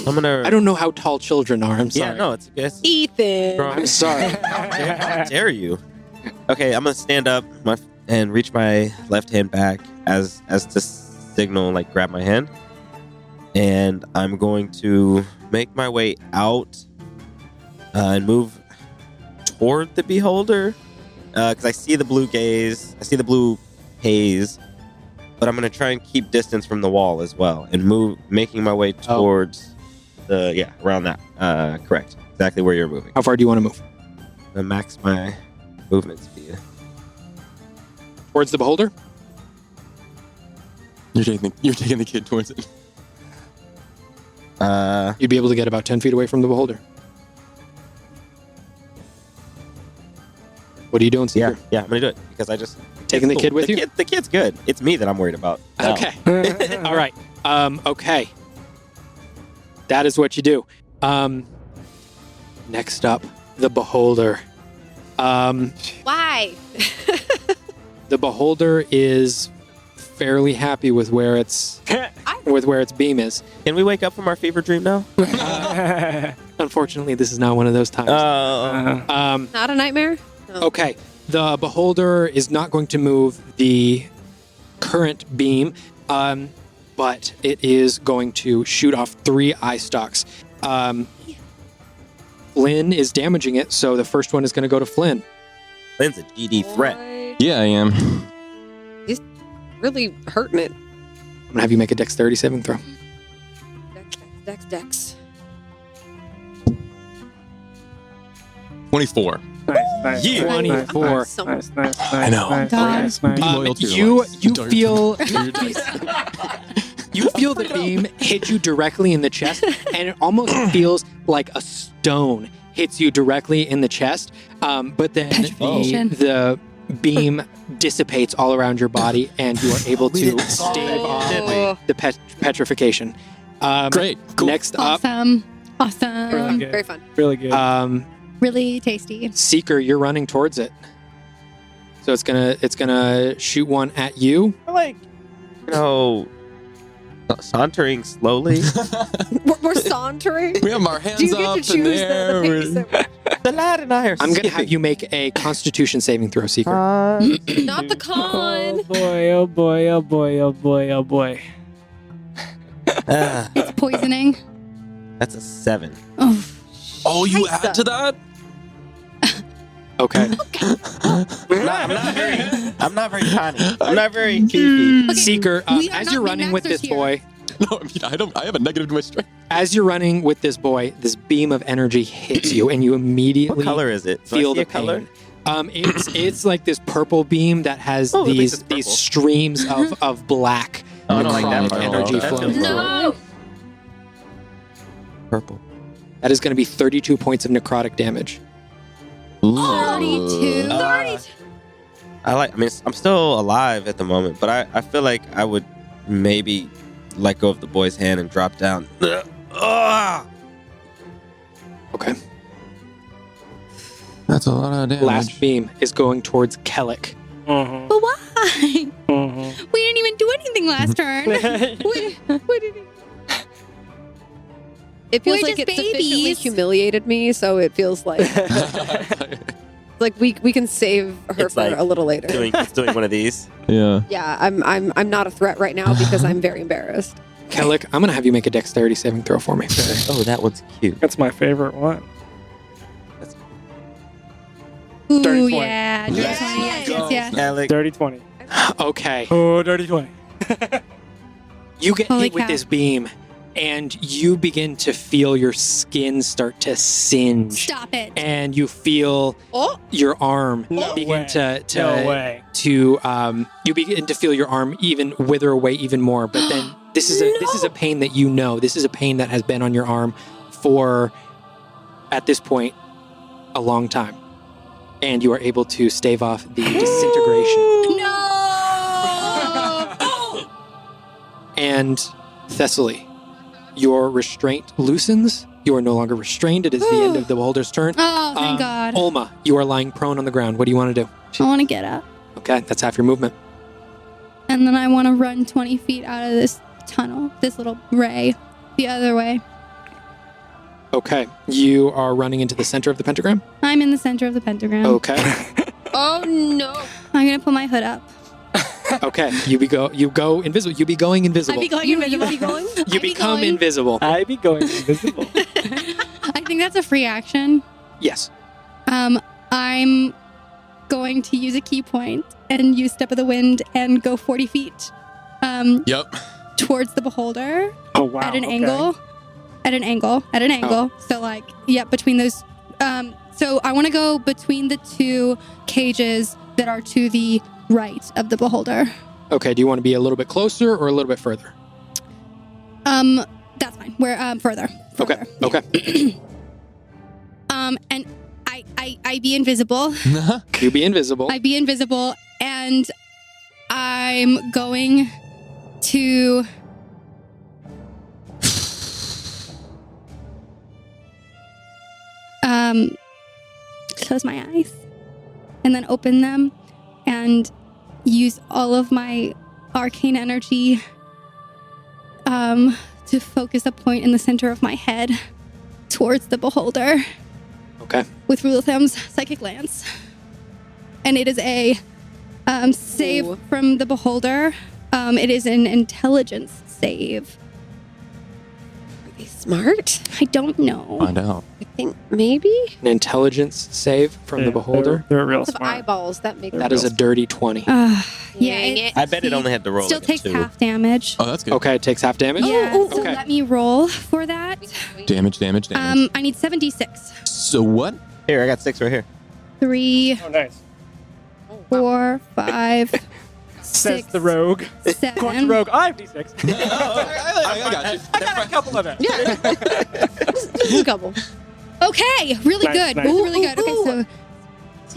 I'm gonna. I don't know how tall children are. I'm sorry. Yeah, no, it's Ethan. I'm sorry. How dare you? Okay, I'm gonna stand up and reach my left hand back as to signal, like grab my hand, and I'm going to make my way out and move toward the beholder because I see the blue gaze, I see the blue haze, but I'm gonna try and keep distance from the wall as well and making my way towards around that. Correct, exactly where you're moving. How far do you want to move? I max my movement speed. Towards the beholder? You're taking the kid towards it. You'd be able to get about 10 feet away from the beholder. What are you doing, Seeker? Yeah, I'm gonna do it because I just Taking the kid with you? The kid's good. It's me that I'm worried about. now. Okay. All right. Okay. That is what you do. Next up, the beholder. Why? The beholder is fairly happy with where its beam is. Can we wake up from our fever dream now? Unfortunately, this is not one of those times. Not a nightmare? No. Okay. The beholder is not going to move the current beam, but it is going to shoot off 3 eye stalks. Flynn is damaging it, so the first one is going to go to Flynn. Lynn's a GD threat. Yeah, I am. He's really hurting it. I'm going to have you make a dexterity saving throw. Dex. 24. Nice. Yeah. 24. Nice. I know. Nice. Be loyal to your You life. Dark. feel you feel the beam hit you directly in the chest, and it almost feels like a stone hits you directly in the chest. But then Petrification. the beam dissipates all around your body, and you are able to stave off the petrification. Great. Cool. Next up, Awesome. Really good. Very fun. Really good. Really tasty. Seeker, you're running towards it. So it's gonna shoot one at you. I like, sauntering slowly. We're sauntering. We have our Do hands you get up to in choose the air. the pace? The lad and I are I'm gonna have you make a Constitution saving throw, Seeker. Not the con. Oh boy. It's poisoning. That's a 7. Oh, Oh, you add to that? Okay. I'm not very tiny. I'm not very keepy. Okay, Seeker, we are as not you're running with min-maxers this here. boy, No, I mean, I have a negative to my strength. as you're running with this boy, this beam of energy hits you, and you immediately What color is it? Do I feel see the a color? pain. It's like this purple beam that has Oh, it makes these it purple. streams of black Oh, I don't like that necrotic part. energy That flowing feels through. No. Purple. That is going to be 32 points of necrotic damage. 32. I'm still alive at the moment, but I feel like I would maybe let go of the boy's hand and drop down. Okay. That's a lot of damage. Last beam is going towards Kellic. Mhm. But why? Mhm. We didn't even do anything last turn. It feels We're like just it sufficiently babies. humiliated me, so it feels like we can save her It's for like a little later. It's doing one of these. Yeah. Yeah, I'm not a threat right now because I'm very embarrassed. Kellic, I'm going to have you make a dexterity saving throw for me. Oh, that one's cute. That's my favorite one. Ooh, Dirty 20. yeah. Dirty Let's 20. Yes, go. yes. Alec, Dirty 20. Okay. Oh, dirty 20. You get Holy hit with cow. this beam, and you begin to feel your skin start to singe. Stop it. And you feel Oh, your arm No begin way. to No way. you begin to feel your arm even wither away even more. But then this is a pain that you know. This is a pain that has been on your arm for, at this point, a long time. And you are able to stave off the disintegration. No! And Thessaly, your restraint loosens. You are no longer restrained. It is the end of the beholder's turn. Oh, thank God. Olma, you are lying prone on the ground. What do you want to do? I want to get up. Okay, that's half your movement. And then I want to run 20 feet out of this tunnel, this little ray, the other way. Okay, you are running into the center of the pentagram? I'm in the center of the pentagram. Okay. Oh no! I'm going to put my hood up. Okay, you go invisible. You be going invisible. I be going invisible. You become invisible. I be going invisible. I think that's a free action. Yes. I'm going to use a key point and use Step of the Wind and go 40 feet Yep. towards the beholder Oh wow! at an okay. angle. At an angle. So like, between those. So I want to go between the two cages that are to the right of the beholder. Okay, do you want to be a little bit closer or a little bit further? That's fine. We're further. Okay. Yeah. Okay. And I be invisible. You be invisible. I be invisible, and I'm going to. Close my eyes, and then open them, and use all of my arcane energy to focus a point in the center of my head towards the beholder Okay. with Rulitham's psychic lance. And it is a save Ooh. from the beholder. It is an intelligence save. Are they smart? I don't know. Find out. I think maybe. An intelligence save from the Yeah, beholder. They're real Lots of smart. eyeballs that make That is a dirty 20. Yeah, Dang it I bet it only had to roll still like a takes 2. half damage. Oh, that's good. Okay, it takes half damage. Yeah, so okay. let me roll for that. Damage. I need 76. So what? Here, I got 6 right here. 3, Oh, nice. 4, 5, Says 6, the rogue. Quote the 7. rogue. I have D6. I got you. I got a couple of it. Just a couple. Okay, really Nice, good. nice. Really good. Okay, so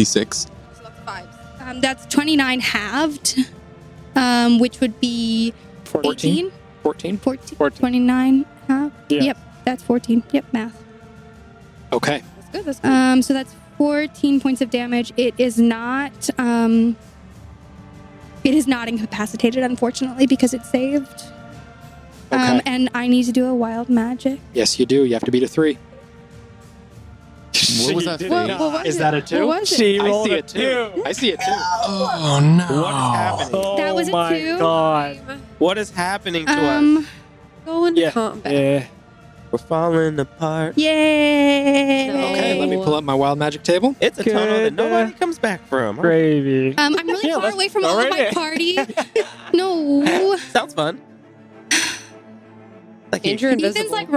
C6. So that's 5s. that's 29 halved, which would be 18. 14. 14. 14. 29 halved. Yeah. Yep, that's 14. Yep, math. Okay. That's good. That's good. So that's 14 points of damage. It is not incapacitated, unfortunately, because it's saved. Okay. And I need to do a wild magic. Yes, you do. You have to beat a 3. What was that? She did thing? not. What was Is it? that a 2? What was it? She I rolled see a it too. I see it too. Oh no. What is happening? Oh That was a my 2. god. What is happening to us? Go into Yeah. combat. Yeah. We're falling apart. Yay! No. Okay, let me pull up my wild magic table. It's a tunnel that Good. nobody comes back from. Gravy. I'm really Yeah, far let's away from go all of right my in. party. No. Sounds fun. Like And you're Ethan's invisible. like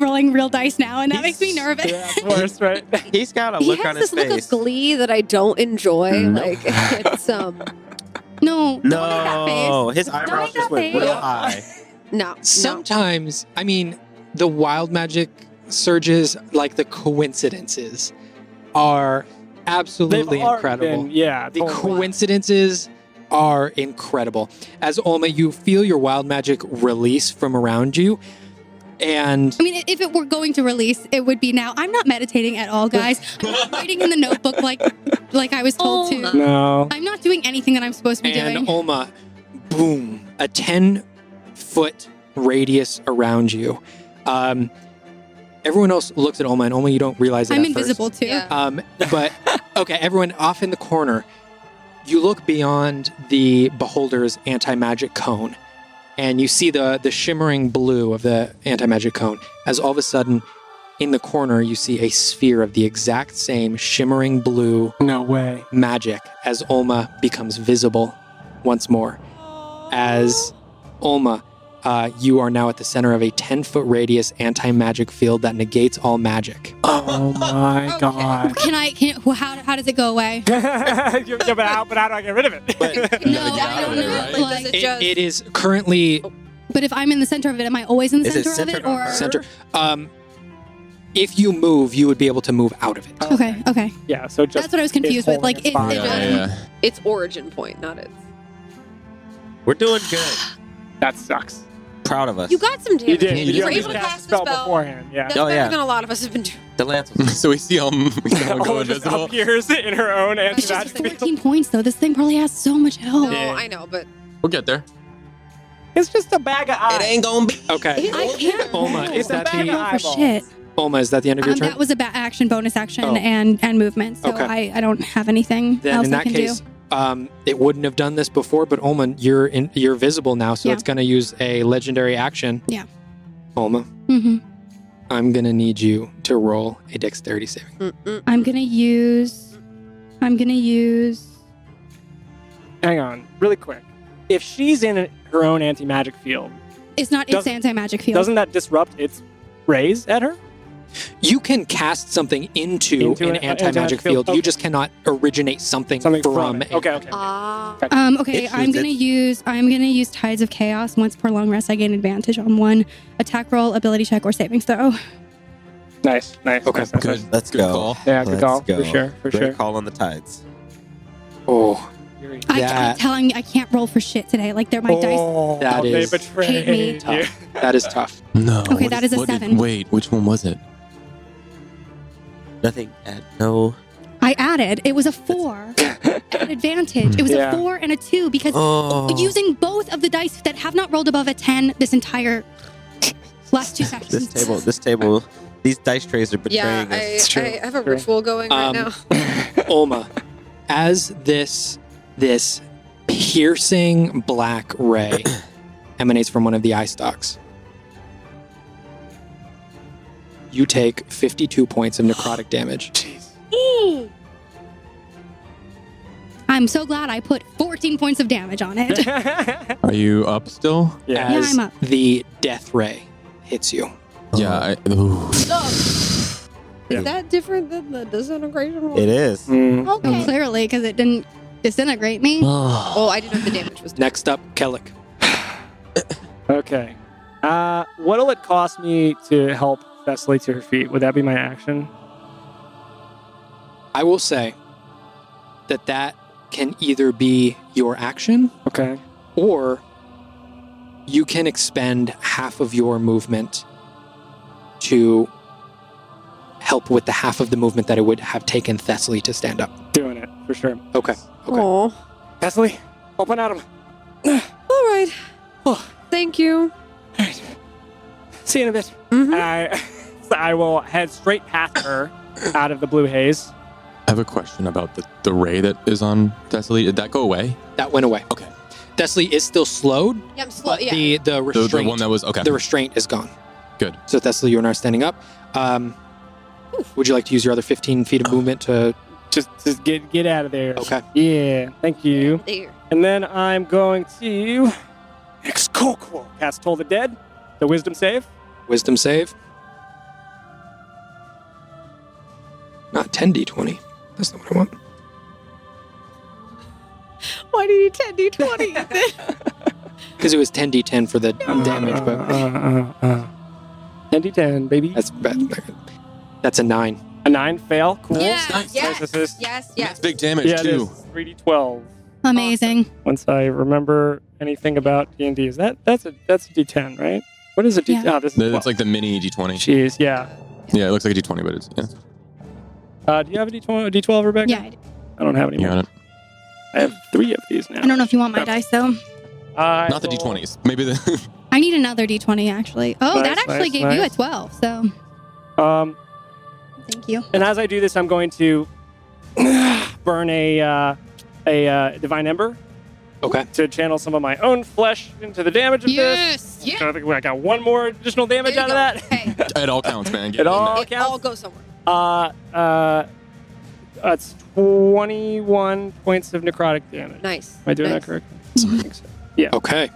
rolling real dice now, and that makes me He's- nervous. Yeah, it's worse, right? he's got a He look has on his this look face. of glee that I don't enjoy. No. Like it's No. Don't make that No, face. his eyebrows make just that went real face. high. no. Sometimes, I mean, the wild magic surges, like the coincidences, are absolutely They've already incredible. been- yeah. The totally. coincidences are incredible. As Olma, you feel your wild magic release from around you, and I mean, if it were going to release, it would be now. I'm not meditating at all, guys. I'm not writing in the notebook like I was told to. No. I'm not doing anything that I'm supposed to be doing. Olma, boom, a 10-foot radius around you. Everyone else looks at Olma, and Olma, you don't realize it I'm at first. invisible too. Yeah. But okay, everyone off in the corner, you look beyond the beholder's anti-magic cone, and you see the shimmering blue of the anti-magic cone. As all of a sudden, in the corner, you see a sphere of the exact same shimmering blue No way. magic as Olma becomes visible once more. As Olma, you are now at the center of a 10-foot radius anti-magic field that negates all magic. Oh my god. How does it go away? Yeah, but how do I get rid of it? But- No, I don't know. Right? Like, Does it just- It is currently but if I'm in the center of it, am I always in the Is it center of it? centered on Or her? center. If you move, you would be able to move out of it. Okay. Yeah, so just That's what I was confused with. Like, it's holding it its just- spine. Yeah. Its origin point, not its. We're doing good. That sucks. proud of us. You got some damage. You did. You were at least able to cast the spell spell. beforehand. Yeah. That's Oh, better yeah. than a lot of us have been doing. The lance. So we see him go Alma just invisible. appears in her own It's just anti-magic field. 14 points, though. This thing probably has so much health. No, Yeah. I know, but We'll get there. It's just a bag of eyes. It ain't gonna be. Okay. I can't Oma, It's is a that bag of the roll for eyeballs. shit. Oma? Is that the end of your turn? That was a action, bonus action, Oh. and movement. So Okay. I don't have anything Then else in I that can case, do. it wouldn't have done this before. But Oma, you're visible now, so Yeah. it's going to use a legendary action. Yeah. Oma, Mm-hmm. I'm going to need you to roll a dexterity saving. I'm gonna use. Hang on, really quick. If she's in her own anti-magic field, It's not its Does- anti-magic field. doesn't that disrupt its rays at her? You can cast something into Into an an anti-magic anti-magic field. field. You just cannot originate something Something from it. it. Okay. ah, Okay, It I'm shoots gonna it. use Tides of Chaos. Once per long rest, I gain advantage on one attack roll, ability check, or saving throw. Nice. Okay, nice, nice, Good. nice. Let's Good go. call. Yeah, good Let's call. go. For sure. Great call on the tides. Oh, I'm That- telling you, I can't roll for shit today. Like they're my dice. Oh, That they is betrayed hate me. you. tough. That is tough. No. Okay, what that is a what did- 7. Wait, which one was it? Nothing. No. I added. It was a 4 at advantage. It was Yeah. a 4 and a 2 because Oh. using both of the dice that have not rolled above a 10 this entire last 2 sessions. This table. These dice trays are yeah. betraying us. I have a True. ritual going right now. Oma, as this piercing black ray emanates from one of the eye stalks, you take 52 points of necrotic damage. I'm so glad I put 14 points of damage on it. Are you up still? Yeah. Yeah, As I'm up. the death ray hits you. Yeah. Ooh. Is that different than the disintegration roll? It is. Mm. Oh, clearly, because it didn't disintegrate me. Oh, I didn't know the damage was. Next up, Kellic. Okay. What'll it cost me to help Thessaly to her feet? Would that be my action? I will say that can either be your action Okay. or you can expend half of your movement to help with the half of the movement that it would have taken Thessaly to stand up. Doing it, for sure. Okay. Oh, Thessaly, open at him. all right. Oh. Thank you. See you in a bit. Mhm. I will head straight past her out of the blue haze. I have a question about the ray that is on Thessaly. Did that go away? That went away. Okay. Thessaly is still slowed, Yeah, I'm slow. but Yeah. the The restraint one that was okay. the restraint is gone. Good. So Thessaly, you and I are standing up. Would you like to use your other 15 feet of movement to... Just get out of there. Okay. Yeah, thank you. There. And then I'm going to Excoquo. Cast Toll the Dead. The wisdom save. Wisdom save? Not 10d20. That's not what I want. Why do you 10d20? Because it was 10d10 for the damage, but 10d10, baby. that's bad. That's a 9. A 9 fail. Cool. Yes, Nice. yes, assist. yes, That's yes. big damage Yeah, it too. is 3d12. Amazing. Once I remember anything about D&D, is that's a d10, right? What is a d10? Yeah. Oh, this is 12. It's like the mini D20. Jeez, yeah. Yeah, it looks like a D20, but it's yeah. Do you have a d12, Rebecca? Yeah, I do. I don't have any You more. got it. I have 3 of these now. I don't know if you want my dice, though. Not the D20s. Maybe the. I need another D20, actually. Oh, Nice, that actually nice, gave you a nice. 12, so thank you. And as I do this, I'm going to burn a divine ember Okay. to channel some of my own flesh into the damage of Yes! this. Yeah. So I think I got one more additional damage There you out go. of that. Hey, It all counts, man. It all it all counts. goes somewhere. It's 21 points of necrotic damage. Nice. Am I doing nice. that correctly? I think so. Yeah. Okay.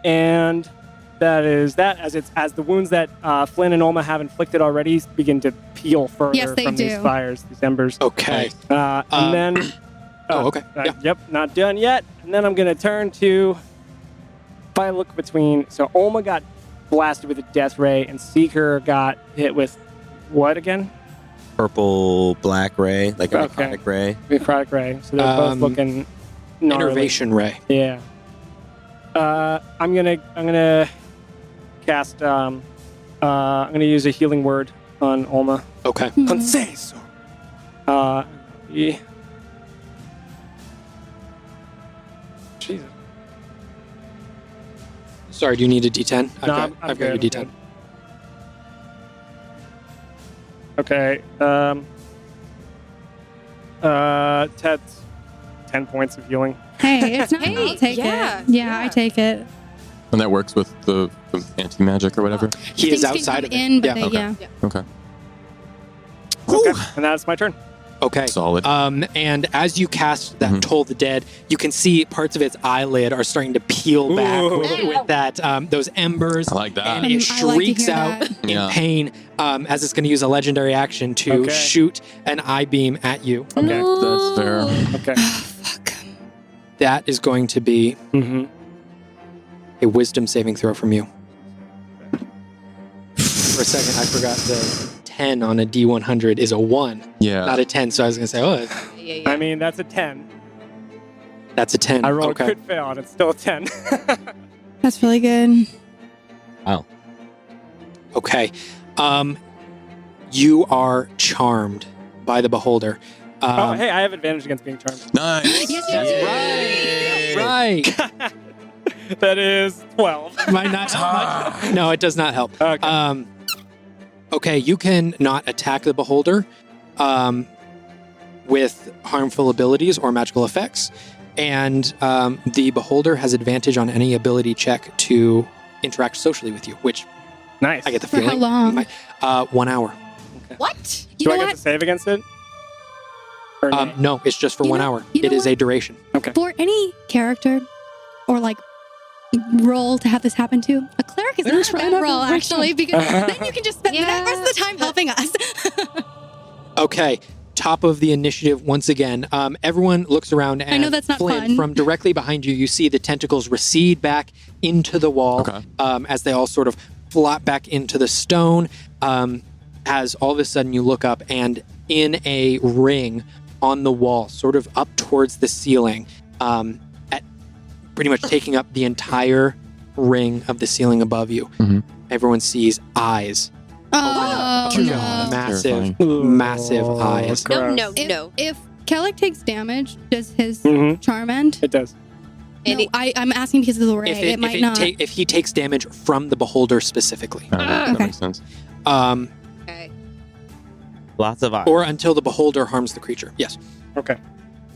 And that is that. As the wounds that Flynn and Olma have inflicted already begin to peel further Yes, they from these do. fires, these embers. Okay. And then. Okay. Yeah. Yep, not done yet. And then I'm going to turn to. If I look between. So Olma got blasted with a death ray, and Seeker got hit with what again? Purple, black ray, like a Okay. necrotic ray. Necrotic ray. So they're both looking gnarly. Innervation ray. Yeah. I'm gonna cast. I'm gonna use a healing word on Olma. Okay. Conceso. Yeah. Jesus. Sorry, do you need a D10? No, I've got a good, D10. I'm good. Okay. Ted's 10 points of healing. Hey, it's not. Hey, I'll take yeah, it. Yeah, I take it. And that works with the anti-magic or whatever? He is Things can outside come of it. in, but yeah. they, Okay. Okay. And that's my turn. Okay. Solid. And as you cast that Toll the Dead, you can see parts of its eyelid are starting to peel back with that those embers. I like that. And it I like to shrieks hear out that. in Yeah. pain as it's going to use a legendary action to Okay. shoot an eye beam at you. Okay. That's fair. Okay. Fuck. That is going to be Mm-hmm. a wisdom saving throw from you. For a second, I forgot the 10 on a D100 is a 1, Yeah. not a 10. So I was going to say, oh, Yeah. I mean, that's a 10. that's a 10. I rolled okay. a crit fail, and it's still a 10. That's really good. Okay. You are charmed by the beholder. Oh, hey, I have advantage against being charmed. Nice. Yes, you Right. That is 12. Might not help much. No, it does not help. Okay. Okay, you can not attack the beholder with harmful abilities or magical effects. And the beholder has advantage on any ability check to interact socially with you, which Nice. I get the For feeling. how long? 1 hour. What? You Do know I get what? to save against it? Or nay? No, it's just for You 1 know- hour. you It know is what? a duration. Okay. For any character or like role to have this happen to, a cleric is not a bad role actually, because then you can just spend the rest of the time helping us. Okay, top of the initiative once again. Everyone looks around and I know that's not Flynn, fun. from directly behind you, you see the tentacles recede back into the wall Okay. as they all sort of flop back into the stone. As all of a sudden you look up and in a ring on the wall, sort of up towards the ceiling, at pretty much taking up the entire ring of the ceiling above you, Mhm. everyone sees eyes. Oh, Two no. massive, Terrifying. massive eyes. No, gross. no, If, no. if Kellic takes damage, does his Mhm. charm end? It does. And No, I'm asking because of the ray. It might not. If he takes damage from the beholder specifically, That Okay. makes sense. Okay. Lots of eyes. or until the beholder harms the creature. Yes. Okay.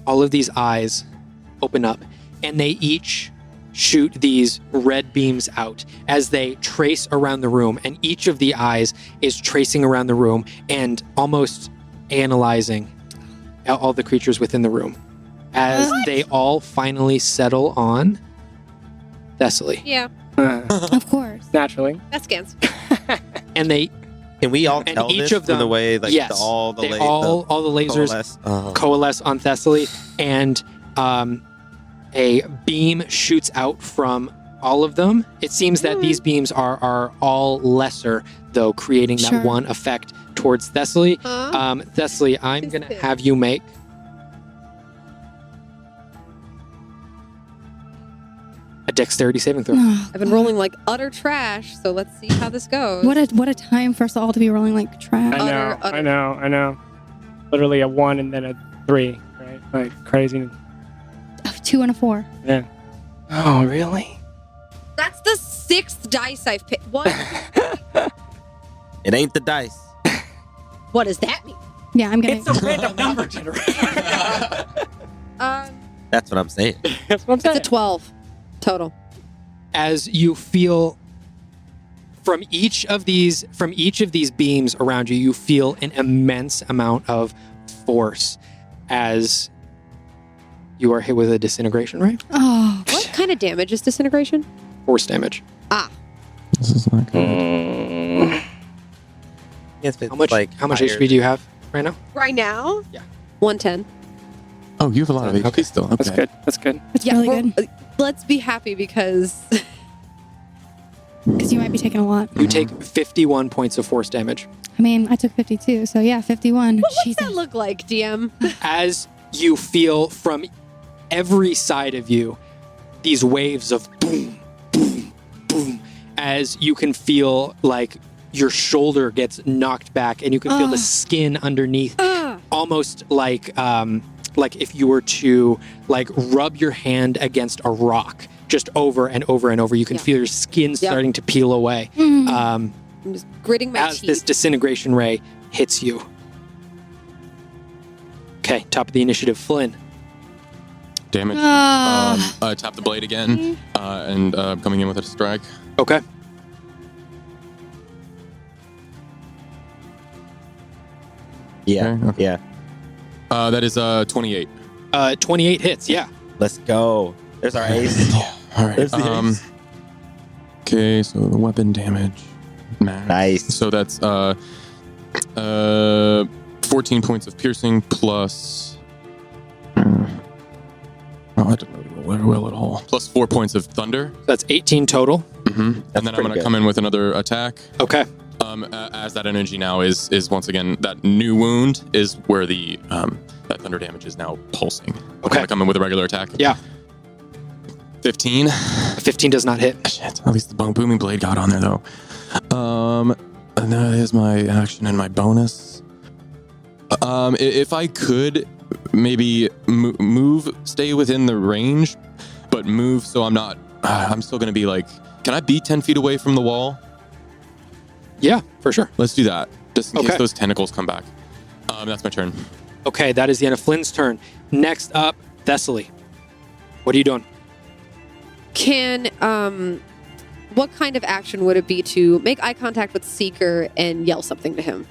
All of these eyes open up, and they each shoot these red beams out as they trace around the room, and each of the eyes is tracing around the room and almost analyzing all the creatures within the room as they all finally settle on Thessaly. Yeah, Of course. Naturally. that scans. And they Can we all and tell each this of from the them- way like yes, all the they la- all the lasers coalesce? Oh. coalesce on Thessaly, and a beam shoots out from all of them. It seems that these beams are all lesser, though, creating that Sure. one effect towards Thessaly. Huh? Thessaly, I'm Is going to it? have you make a dexterity saving throw. Oh, I've been rolling like utter trash, so let's see how this goes. what a time for us all to be rolling like trash. I know. Literally a 1 and then a 3, right? Like crazy. Oh, 2 and a 4. Yeah. Oh, really? That's the 6th dice I've picked. What? It ain't the dice. What does that mean? Yeah, I'm gonna. It's a random number generator. That's what I'm saying. That's what I'm It's a saying. 12 total. As you feel from each of these beams around you, you feel an immense amount of force as you are hit with a disintegration, right? Oh, What kind of damage is disintegration? Force damage. This is not good. Yes, but How much like how much higher HP do you have right now? Right now? Yeah. 110. Oh, you have a lot of HP Okay. still. Okay. That's good. That's good. it's really well, good let's be happy because because you might be taking a lot. You take 51 points of force damage. I mean, I took 52, so yeah, 51. what's Jesus. that look like, DM? As you feel from every side of you these waves of boom, boom, boom, as you can feel like your shoulder gets knocked back, and you can feel the skin underneath, almost like if you were to like rub your hand against a rock, just over and over and over. You can feel your skin starting to peel away. I'm just gritting my as teeth. this disintegration ray hits you. Okay, top of the initiative, Flynn. Damage. Tap the blade again, and coming in with a strike. Okay. Yeah. Okay. Yeah. That is 28. 28 hits, yeah. Let's go. There's our ace. All right. There's the ace. Okay, so the weapon damage. Max. Nice. So that's 14 points of piercing plus. I didn't roll it all. Plus 4 points of thunder. So that's 18 total. Mm-hmm. And then I'm going to come in with another attack. Okay. As that energy now is once again, that new wound is where the that thunder damage is now pulsing. Okay. I'm come in with a regular attack. Yeah. 15. 15 does not hit. Shit. At least the booming blade got on there though. And that is my action and my bonus. If I could maybe move, stay within the range, but move so I'm not. I'm still going to be like. Can I be 10 feet away from the wall? Yeah, for sure. Let's do that, just in Okay. case those tentacles come back. That's my turn. Okay, that is the end of Flynn's turn. Next up, Thessaly. What are you doing? Can what kind of action would it be to make eye contact with Seeker and yell something to him?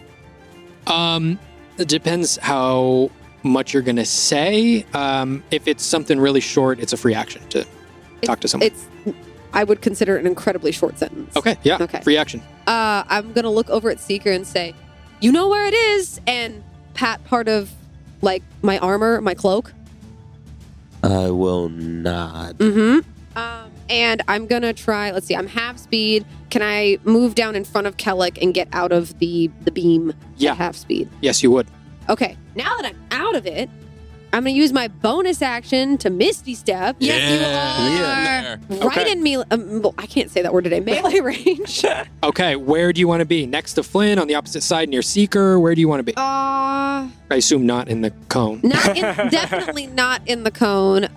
It depends how much you're gonna say. If it's something really short, it's a free action to talk to someone. I would consider it an incredibly short sentence. Okay, yeah. Okay. Free action. I'm gonna look over at Seeker and say, "You know where it is," and pat part of like my armor, my cloak. I will not. Mm-hmm. And I'm gonna try. Let's see. I'm half speed. Can I move down in front of Kellic and get out of the beam Yeah. at half speed? Yes, you would. Okay. Now that I'm out of it, I'm gonna use my bonus action to Misty Step. Yeah. Right in me. Well, I can't say that word today. Melee range. Okay, where do you want to be? Next to Flynn, on the opposite side, near Seeker? Where do you want to be? I assume not in the cone. Definitely not in the cone.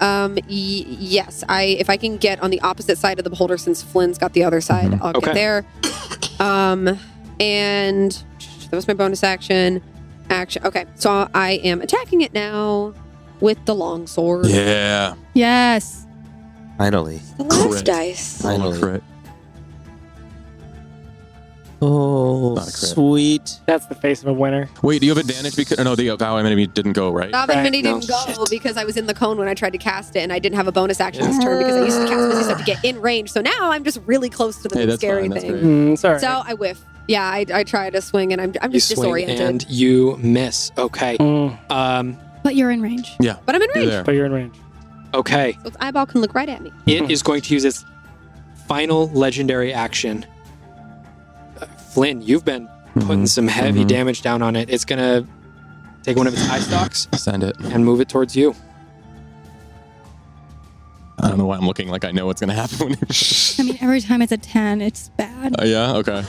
Yes, if I can get on the opposite side of the beholder, since Flynn's got the other side, I'll get there. And that was my bonus action. Okay, so I am attacking it now with the longsword. Yeah. Yes. Finally. The last Crit. dice. Finally. Crit. Oh, Not a crit. sweet. That's the face of a winner. Wait, do you have advantage because no, the vow enemy didn't go right? Bob and Right, Minnie no. didn't go because I was in the cone when I tried to cast it, and I didn't have a bonus action this turn because I used to cast Misty Step to get in range. So now I'm just really close to the Hey, that's scary fine, that's thing. great. Sorry. So I whiff. Yeah, I try to swing, and I'm You just swing disoriented. and you miss. Okay. But you're in range. Yeah. But I'm in You're range. there. But you're in range. Okay. So its eyeball can look right at me. It is going to use its final legendary action. Flynn, you've been putting some heavy damage down on it. It's going to take one of its eye stalks Send it. and move it towards you. I don't know why I'm looking like I know what's gonna happen. I mean, every time it's a 10, it's bad. Yeah. Okay.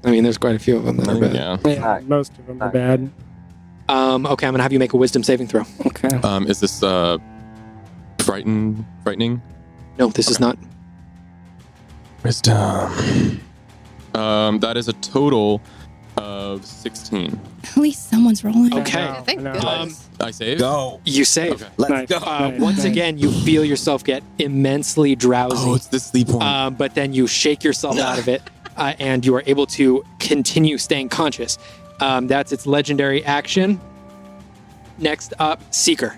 I mean, there's quite a few of them that are bad. Yeah. Yeah, most of them are bad. Okay, I'm going to have you make a wisdom saving throw. Okay. Is this frightening? No, this is not. Wisdom. That is a total of 16. At least someone's rolling. Okay. I know, Thank I know. goodness. I save. Go. You save. Okay. Let's Nice. go. Nice. Once again, you feel yourself get immensely drowsy. Oh, it's the sleep one. But then you shake yourself out of it, and you are able to continue staying conscious. That's its legendary action. Next up, Seeker.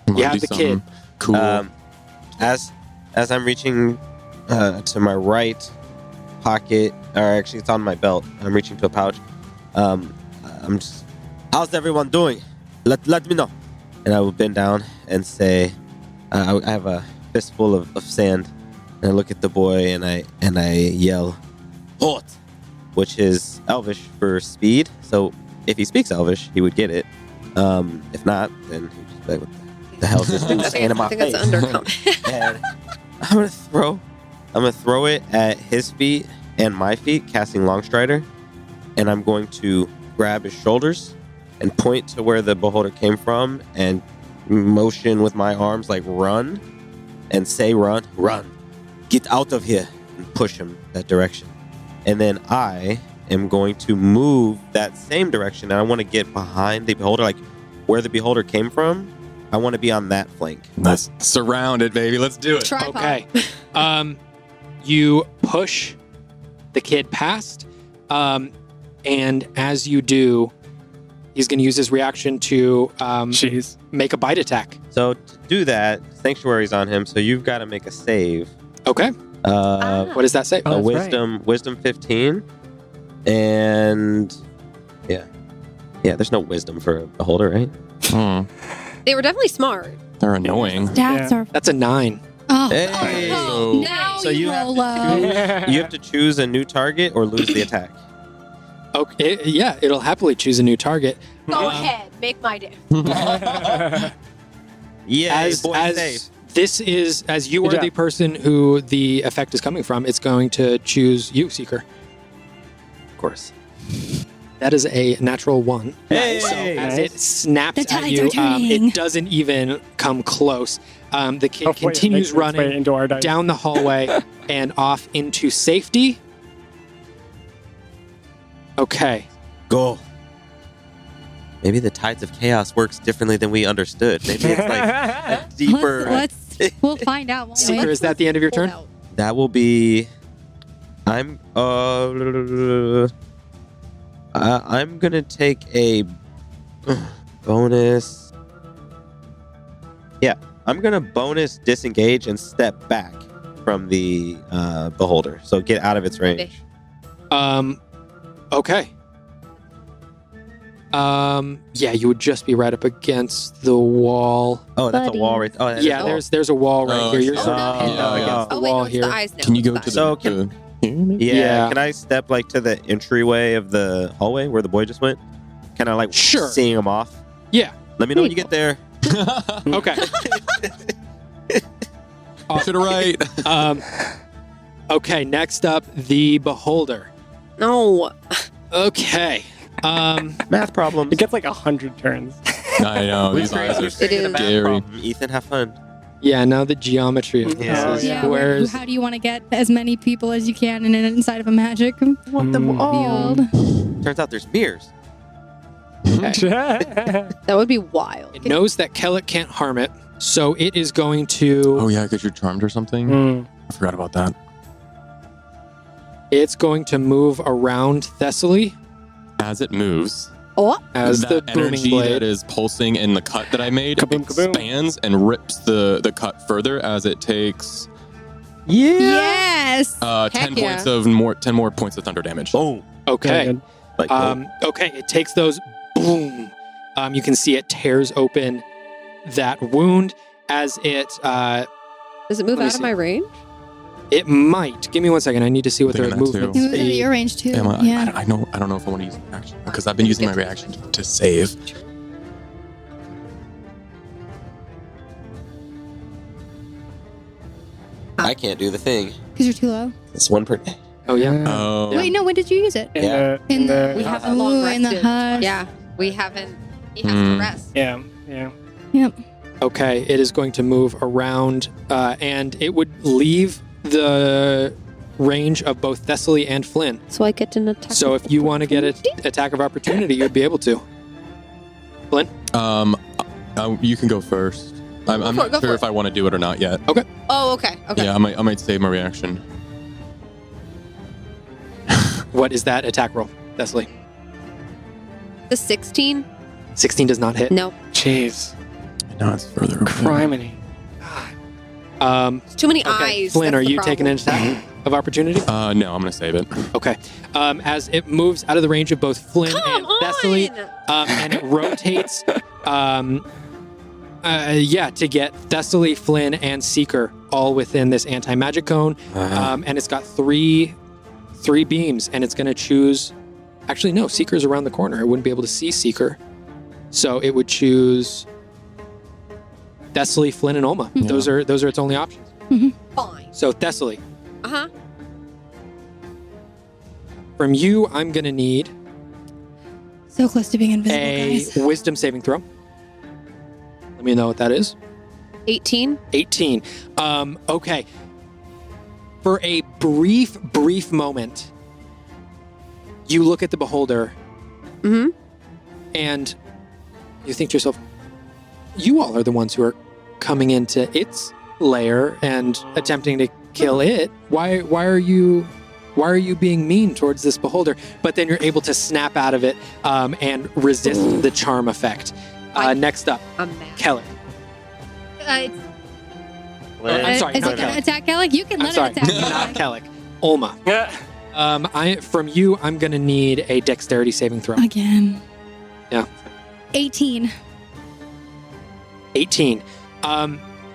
I'm you gonna have do the kid. something Cool. As I'm reaching to my right pocket, or actually it's on my belt. I'm reaching to a pouch. I'm just, how's everyone doing? Let me know. And I will bend down and say, I have a fistful of sand, and I look at the boy and I yell, "Hot," which is Elvish for speed. So if he speaks Elvish, he would get it. If not, then he'd just be like, "What the The hell's this dude saying in my I think face? it's undercoming. And I'm gonna throw it at his feet and my feet, casting Long Strider, and I'm going to grab his shoulders and point to where the beholder came from and motion with my arms like run, and say run, get out of here, and push him that direction. And then I am going to move that same direction, and I want to get behind the beholder, like where the beholder came from. I want to be on that flank. Let's surround it, baby. Let's do it. Tripod. Okay. You push the kid past, and as you do, he's going to use his reaction to Jeez. make a bite attack. So to do that, Sanctuary's on him, so you've got to make a save. Okay. What does that say? Oh, A that's wisdom 15, and yeah, there's no wisdom for a beholder, right? They were definitely smart. They're annoying. Stats are. That's a 9. Oh, Hey. oh, now So you you have roll to low. You have to choose a new target or lose the attack. Okay. Yeah, it'll happily choose a new target. Go ahead, make my day. Yeah, As this is as you Good are job. the person who the effect is coming from, it's going to choose you, Seeker. of course. That is a natural 1. Hey. So as Nice. it snaps The at tides you, are turning. it doesn't even come close. The kid Hopefully it continues makes its way running into our dice. down the hallway and off into safety. Okay. Go. Maybe the tides of chaos works differently than we understood. Maybe it's like a deeper. We'll find out. Won't we? Seeker, is that the end of your turn? That will be. I'm gonna take a bonus. Yeah, I'm gonna bonus disengage and step back from the beholder, so get out of its range. Okay. Yeah, you would just be right up against the wall. Oh, that's a wall right. Oh, that is Yeah, a wall. there's a wall right Oh, here. You're oh, sort of no. pinned up Oh, against the Oh, wait, wall no, it's here. the eyes now. Can you go It's to the the? So can- here, maybe? Yeah, Yeah. Can I step like to the entryway of the hallway where the boy just went? Kind of like Sure. seeing him off. Yeah. Let me know when you get there. Okay. To the right. Okay, next up, the Beholder. No. Okay. Math problems. It gets like 100 turns. I know these eyes are It is. scary. Ethan, have fun. Yeah, now the geometry of this Yeah. is Yeah, where's How do you want to get as many people as you can inside of a magic field? Turns out there's mirrors. That would be wild. it knows that Kellic can't harm it, so it is going to Oh yeah, because you're charmed or something. Mm. I forgot about that. it's going to move around Thessaly As it moves, Oh, as the that booming energy blade. that is pulsing in the cut that I made Kaboom, kaboom. expands and rips the cut further as it takes Yeah. Yes. 10 yeah. points of more 10 more points of thunder damage. Boom. Okay. Good. Like Okay, it takes those, boom. You can see it tears open that wound as it does it move Let me out see. of my range? it might. Give me 1 second. I need to see what their Thinking that movement too. You moved out of speed. your range too. Am I, Yeah. I don't know if I want to use my action because I've been using my reaction to save. I can't do the thing. Because you're too low. It's one per. Oh yeah. Oh, Wait, no. When did you use it? In Yeah. In the We haven't long ooh, in the rested. hush. Yeah, we haven't. He has Hmm. to rest. Yeah, yeah. Yep. Okay, it is going to move around, and it would leave the range of both Thessaly and Flynn. So I get an attack. So if you want to get an attack of opportunity, you'd be able to. Flynn? You can go first. I'm for it, not go sure for if I want to do it or not yet. Oh, okay. Okay. Yeah, I might save my reaction. What is that attack roll, Thessaly? The 16? 16 does not hit. No. Jeez. No, it's further. Criminy. It's too many Okay, eyes. Flynn, That's are the you taking an problem. attack of opportunity? No, I'm gonna save it. Okay. As it moves out of the range of both Flynn Come and Thessaly, on! and it rotates, to get Thessaly, Flynn, and Seeker all within this anti-magic cone. And it's got three beams, and it's going to choose. Actually, no, Seeker's around the corner. It wouldn't be able to see Seeker, so it would choose Thessaly, Flynn, and Olma. Yeah. Those are its only options. Fine. So Thessaly, Uh-huh. from you, I'm going to need So close to being invisible, a guys. wisdom saving throw. Let me know what that is. 18. 18. Okay. For a brief moment, you look at the beholder Mm-hmm. and you think to yourself, you all are the ones who are coming into its lair and attempting to kill it. Why are you being mean towards this beholder? But then you're able to snap out of it and resist the charm effect. Next up, I'm mad. Kelly. It's, I'm sorry, is not it gonna Kelly. attack Alec? You can I'm let sorry, it attack not Alec. Kellic. Olma. From you, I'm going to need a dexterity saving throw. Again. Yeah. 18. 18.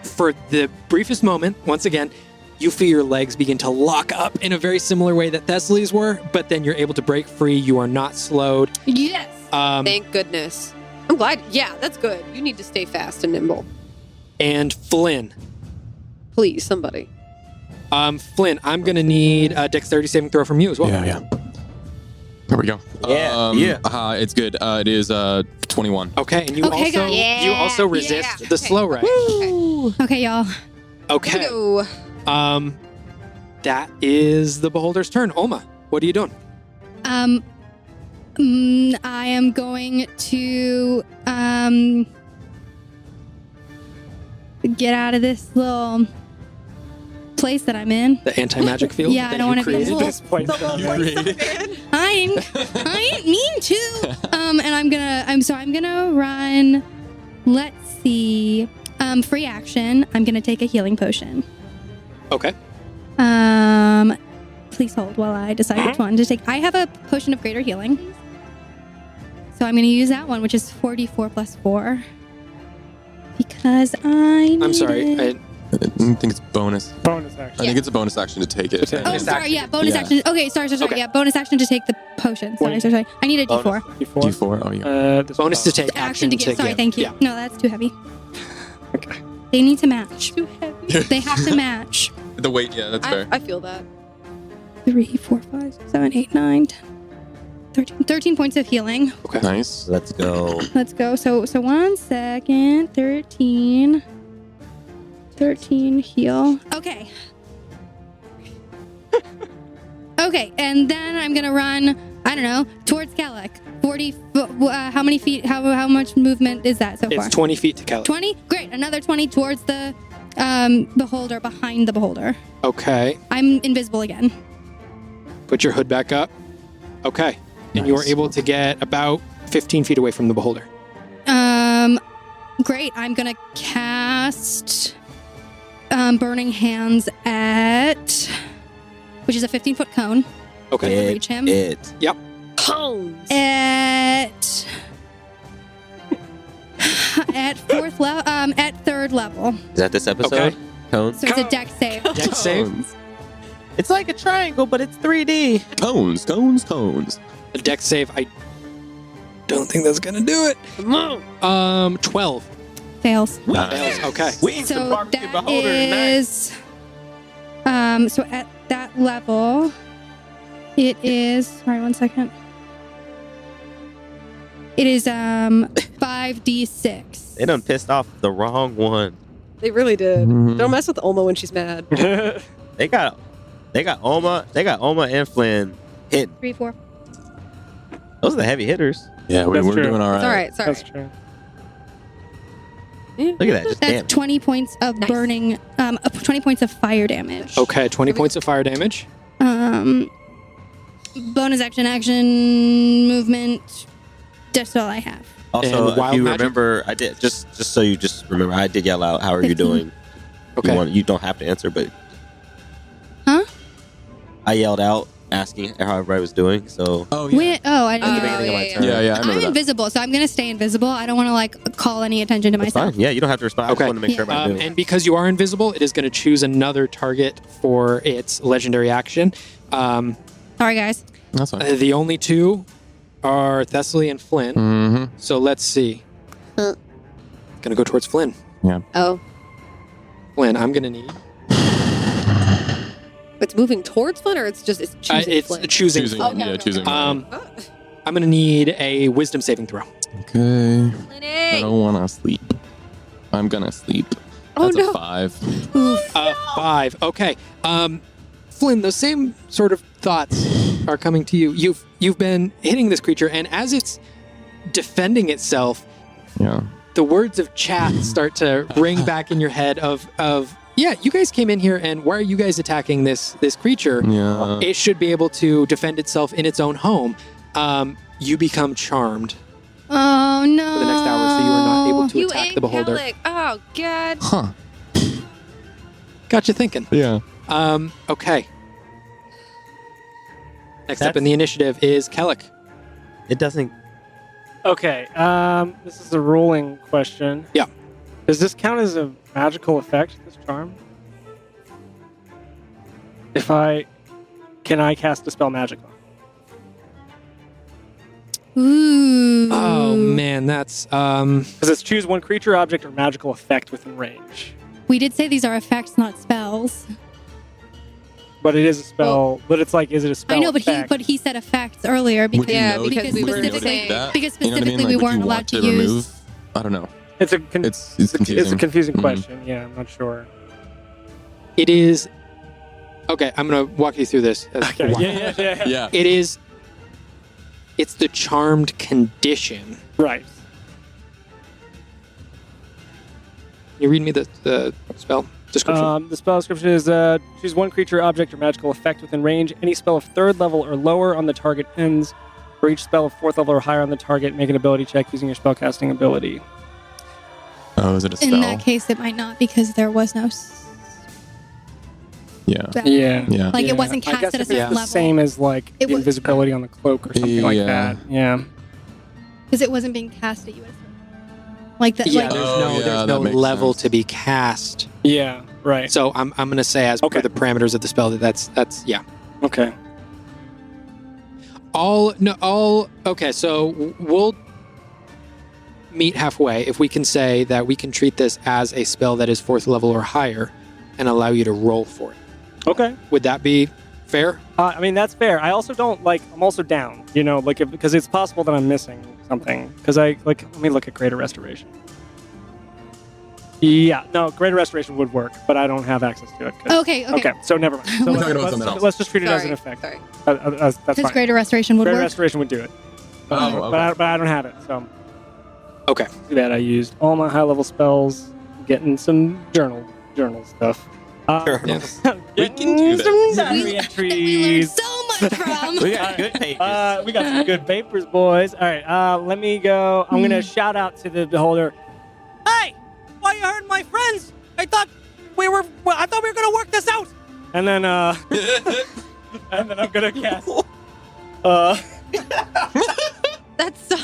For the briefest moment, once again, you feel your legs begin to lock up in a very similar way that Thessaly's were, but then you're able to break free. You are not slowed. Yes. Thank goodness. I'm glad. Yeah, that's good. You need to stay fast and nimble. And Flynn. Please, somebody. Flynn, I'm going to need a dexterity saving throw from you as well. Yeah. There we go. Yeah. It's good. It is 21. Okay, and you Okay, also guys. you also resist Yeah. the slow ray. Okay, y'all. Here we Okay. go. That is the beholder's turn. Olma, what are you doing? I am going to get out of this little place that I'm in. The anti-magic field Yeah, I that don't you wanna be in created? This place. I ain't mean to. And I'm gonna run. Let's see. Free action. I'm gonna take a healing potion. Okay. Please hold while I decide which one to take. I have a potion of greater healing, so I'm gonna use that one, which is 4d4 plus 4. Because I'm sorry. it. I think it's bonus. Bonus action. I think it's a bonus action to take it. To take Oh, Bonus sorry. Yeah, bonus Yeah. action. Okay, sorry. Okay. Yeah, bonus action to take the potion. Sorry. I need a d4. D4. D4. Oh, yeah. This Bonus to take, Action to give. Sorry, give. thank you. Yeah. No, that's too heavy. Okay. They need to match. Too heavy. They have to match. The weight. Yeah, that's fair. I feel that. 3, 4, 5, 6, 7, 8, 9, 10, 13 points of healing. Nice. Let's go. Let's go. So 1 second. 13 heal. Okay. Okay, and then I'm gonna run. I don't know, towards Kellic. 40. How many feet? How much movement is that so far? It's 20 feet to Kelly. 20. Great. Another 20 towards the beholder, behind the beholder. Okay. I'm invisible again. Put your hood back up. Okay. And you are Nice. able to get about 15 feet away from the beholder. Great. I'm gonna cast Burning Hands at, which is a 15-foot cone. Okay. Reach him. Pounds. At fourth level. At third level. Is that this episode? Okay. Cones? So it's a dex save. Dex save. Cones. It's like a triangle, but it's 3D. Cones. A dex save. I don't think that's gonna do it. Come on. 12. Fails. Fails. Okay. We need some So barbecue that beholder tonight. is. So at that level, it is. Sorry, 1 second. It is 5d6. They done pissed off the wrong one. They really did. Mhm. Don't mess with Olma when she's mad. They got Oma and Flynn hit. 3, 4. Those are the heavy hitters. Yeah, That's we're true. doing all right. It's all right. Sorry. That's true. Look at that, just That's damn. 20 points of Nice. burning. 20 points of fire damage. Okay. 20 points of fire damage. Bonus action, movement. That's all I have. Also, And wild if you magic? remember, I did just so you just remember, I did yell out, "How are you 15. doing?" Okay. You don't have to answer, but Huh? I yelled out asking how everybody was doing. So Oh, I didn't the hear beginning of my yeah, turn. Yeah, I I'm remember that. invisible, so I'm gonna stay invisible. I don't want to like call any attention to that's myself. fine. Yeah, you don't have to respond. I Okay. just wanted to make sure everybody knew. And because you are invisible, it is going to choose another target for its legendary action. Sorry, guys. That's fine. The only two are Thessaly and Flynn. Mm-hmm. So let's see. Gonna go towards Flynn. Oh, Flynn, I'm gonna need. it's moving towards Flynn, or it's choosing It's Flynn? choosing. Choosing, Flynn. yeah, choosing. I'm gonna need a wisdom saving throw. Okay. I Flinny! don't want to sleep. I'm gonna sleep. Oh, That's no. a 5. 5. Okay. Flynn, those same sort of thoughts are coming to you. You've been hitting this creature, and as it's defending itself, Yeah. the words of Chath start to ring back in your head of yeah, you guys came in here, and why are you guys attacking this creature? Yeah. It should be able to defend itself in its own home. You become charmed Oh no. for the next hour, so you are not able to You attack ain't the beholder. Kellic. Oh, God. Huh. Got you thinking. Yeah. Okay. Next up in the initiative is Kellic. It doesn't. Okay, this is a ruling question. Yeah. Does this count as a magical effect, this charm? Can I cast a spell magic on? Ooh. Oh man, that's Because it's choose one creature, object, or magical effect within range. We did say these are effects, not spells. But it is a spell. But it's like, is it a spell? I know, but effect? he said effects earlier because Would you Yeah, know- because would we you were know to saying- take that? because You know what I mean? specifically Like, we would weren't you allowed want to to use. remove? I don't know. It's a It's confusing. It's a confusing Mhm. question. Yeah, I'm not sure. it is. Okay, I'm gonna walk you through this. Okay. Yeah. Yeah. It is. It's the charmed condition. Right. Can you read me the spell description? The spell description is choose one creature, object, or magical effect within range. Any spell of 3rd level or lower on the target ends. For each spell of 4th level or higher on the target, make an ability check using your spellcasting ability. Oh, is it a spell? In that case, it might not because there was no. Yeah. Spell. Yeah. Yeah. Like, it wasn't I cast guess at a if it's certain the level. same as like It the was- invisibility on the cloak or something like Yeah. that. Yeah. Because it wasn't being cast at you. Like that. Yeah, like, there's Oh, no yeah, there's that no makes level sense. to be cast. Yeah. Right. So I'm gonna say as Okay. per the parameters of the spell that's yeah. Okay. Okay, so we'll meet halfway if we can say that we can treat this as a spell that is 4th level or higher and allow you to roll for it. Okay. Would that be fair? I mean, that's fair. I also don't like. I'm also down. You know, like because it's possible that I'm missing something. Because I like. Let me look at Greater Restoration. Yeah. No, Greater Restoration would work, but I don't have access to it. okay. Okay. So never mind. So We're talking about something else. Let's just treat it as Sorry. an effect. Sorry. That's Because fine. greater restoration would Greater work. Restoration would do it. Oh, okay. But I don't have it. So Okay. too bad. I used all my high level spells, getting some journal stuff. Yes. We can do some this. diary We learned entries. so much from. We got good pages. We got some good papers, boys. All right, let me go. I'm gonna shout out to the beholder. Hey, why you hurting my friends? I thought we were gonna work this out. And then, and then I'm gonna cast. That's so.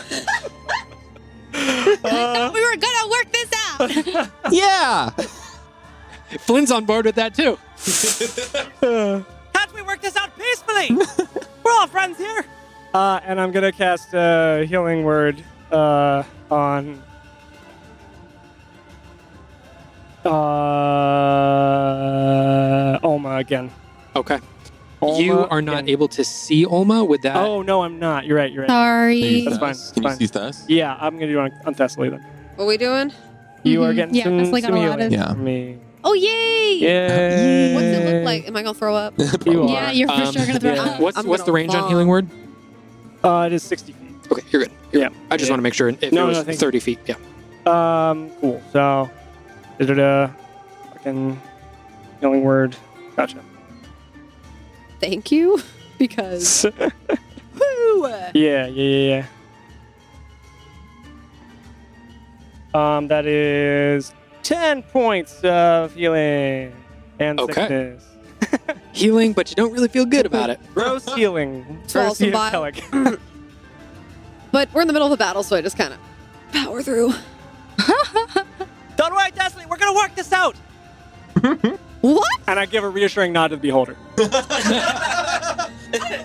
I thought we were gonna work this out. Yeah. Flynn's on board with that too. Can't we work this out peacefully? We're all friends here. And I'm gonna cast Healing Word on Alma again. Okay. Alma You are not again. able to see Olma with that. Oh no, I'm not. You're right. You're right. Sorry. That's fine. Can you Fine. see Thess? Yeah, I'm gonna do it on Thessaly then. What are we doing? You are Mhm. getting Yeah, some, Thessaly got some allotted. healing Yeah. from me. Oh, yay! Yeah. What's it look like? Am I gonna throw up? You are. Yeah, you're for sure gonna throw yeah. up. What's I'm the gonna range on vom. Healing Word? It is 60 feet. Okay, you're good. Yeah. I just Yeah. want to make sure if No, it was no, thank 30 feet. Yeah. Cool. So, fucking Healing Word. Gotcha. Thank you, because woo! Yeah. That is 10 points of healing and Okay. sickness. Healing, but you don't really feel good about it. Gross healing. Swallow Gross some healing, bile. Kellic. But we're in the middle of a battle, so I just kind of power through. Don't worry, Desley. We're gonna work this out. What? And I give a reassuring nod to the beholder. I'm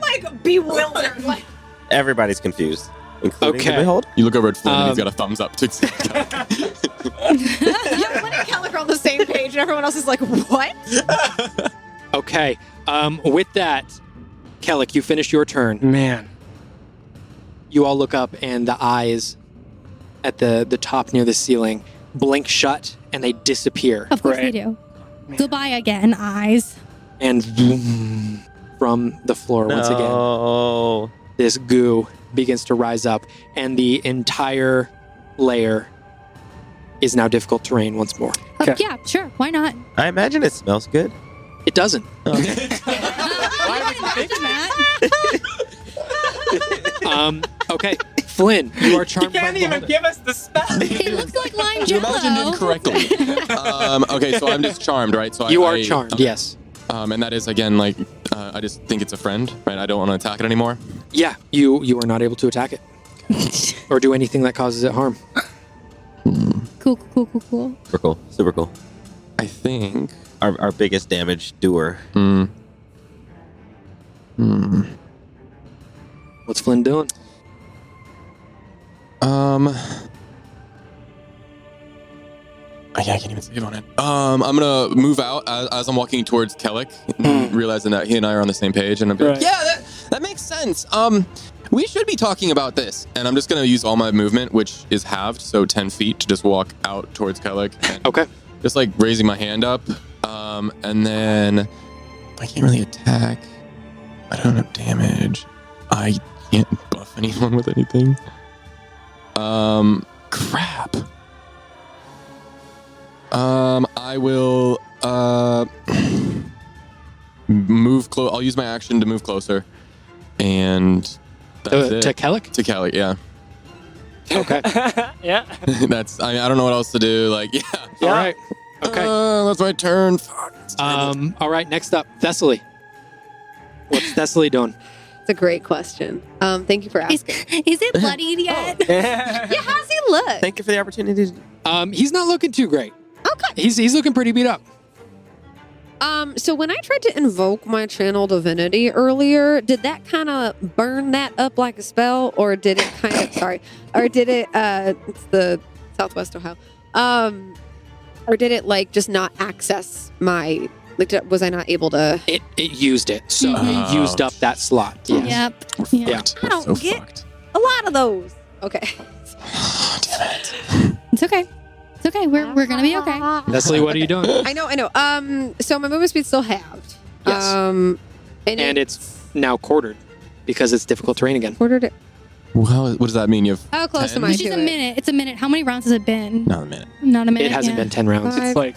like bewildered. Like, Everybody's confused, including Okay. the beholder. You look over at Flynn and he's Um, got a thumbs up. To yeah, everyone else is like, what? Okay. With that, Kellic, you finished your turn. Man. You all look up, and the eyes at the top near the ceiling blink shut, and they disappear. Of course Right. they do. Goodbye again, eyes. And vroom, from the floor once again, Oh. this goo begins to rise up, and the entire layer is now difficult terrain once more. Okay. Yeah, sure. Why not? I imagine it smells good. It doesn't. Why would you think that? Okay, Flynn, you are charmed by the beholder. give us the spell. It looks like lime You imagined jello. incorrectly. Okay, so I'm just charmed, right? So You I are charmed, okay. yes. And that is again like I just think it's a friend, right? I don't want to attack it anymore. Yeah, you are not able to attack it or do anything that causes it harm. Cool. Super cool. Super cool. I think. Our biggest damage doer. What's Flynn doing? I can't even save on it. I'm gonna move out as I'm walking towards Kellic, realizing that he and I are on the same page, and I'm like, Right. yeah, that makes sense. We should be talking about this, and I'm just gonna use all my movement, which is halved, so 10 feet, to just walk out towards Kellic. Okay. Just like raising my hand up, and then I can't really attack. I don't have damage. I can't buff anyone with anything. Crap. I will move close. I'll use my action to move closer, and that's it. To Kellic? To Kelly, yeah. Okay. Yeah. That's. I don't know what else to do. Like, yeah. All right. Okay. That's my turn. Fuck. All right, next up, Thessaly. What's Thessaly doing? It's a great question. Thank you for Is asking. it bloodied yet? Yeah, how's he look? Thank you for the opportunity. He's not looking too great. Okay. He's looking pretty beat up. So when I tried to invoke my channel divinity earlier, did that kind of burn that up like a spell, or did it kind of or did it it's the Southwest Ohio, or did it like just not access my was I not able to? It used it, so it used up that slot. Yes. Yep. Yeah. I don't so get fucked. a lot of those. Okay. Damn it. It's okay. It's okay. We're gonna be okay. Thessaly, what are you doing? I know. So my movement speed's still halved. Yes. And it's now quartered because it's difficult terrain again. quartered it. Well, what does that mean? You have How close 10? am I It's to just a it? minute. It's a minute. How many rounds has it been? Not a minute. Not a minute. It hasn't yeah. been 10 rounds. Five. It's like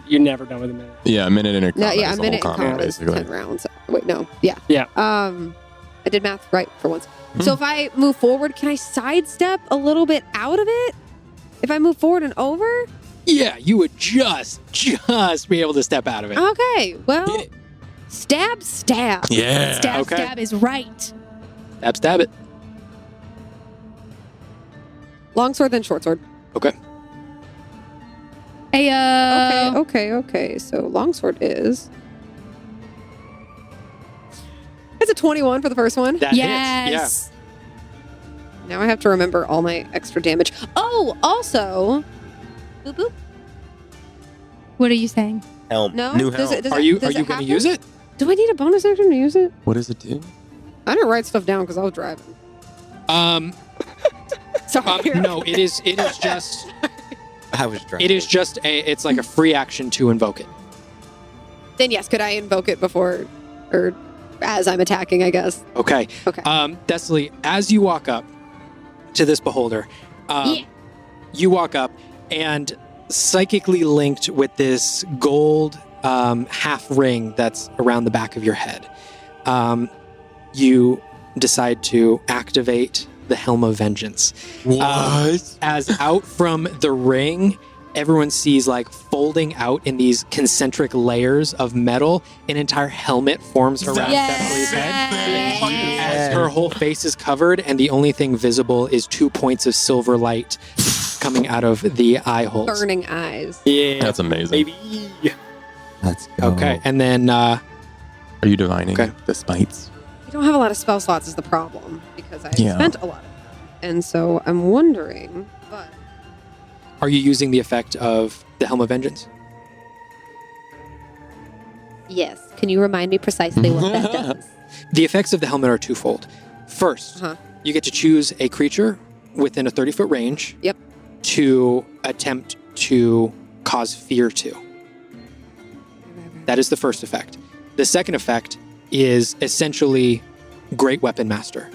you're never done with a minute. Yeah, a minute in a No, combat. yeah, is a the whole minute in combat, combat is basically. 10 rounds. Wait, no. Yeah. Yeah. I did math right for once. So if I move forward, can I sidestep a little bit out of it? If I move forward and over? Yeah, you would just be able to step out of it. Okay. Well, stab. Yeah. Stab is right. Stab it. Longsword, then short sword. Okay. Ayo. Okay. So longsword is. It's a 21 for the first one. That hits. Yes. Now I have to remember all my extra damage. Oh, also. Boop boop. What are you saying? Helm. No. New Does helm. it, does Are it- you does it going to happen? use it? Do I need a bonus action to use it? What does it do? I didn't write stuff down because I was driving. Sorry. No, it is just I was drunk. it's like a free action to invoke it. Then yes, could I invoke it before or as I'm attacking, I guess? Okay. Okay. Thessaly, as you walk up to this beholder, you walk up and psychically linked with this gold half ring that's around the back of your head, you decide to activate the Helm of Vengeance. What? As out from the ring, everyone sees like folding out in these concentric layers of metal, an entire helmet forms around Thessaly's head. As her whole face is covered, and the only thing visible is 2 points of silver light coming out of the eye holes. Burning eyes. Yeah, That's amazing. baby. Let's go. Okay, and then Are you divining Okay. the spites? I don't have a lot of spell slots is the problem because I Yeah. spent a lot of them. And so I'm wondering, but are you using the effect of the Helm of Vengeance? Yes. Can you remind me precisely what that does? The effects of the helmet are twofold. First, you get to choose a creature within a 30-foot range Yep. to attempt to cause fear to. That is the first effect. The second effect is essentially Great Weapon Master.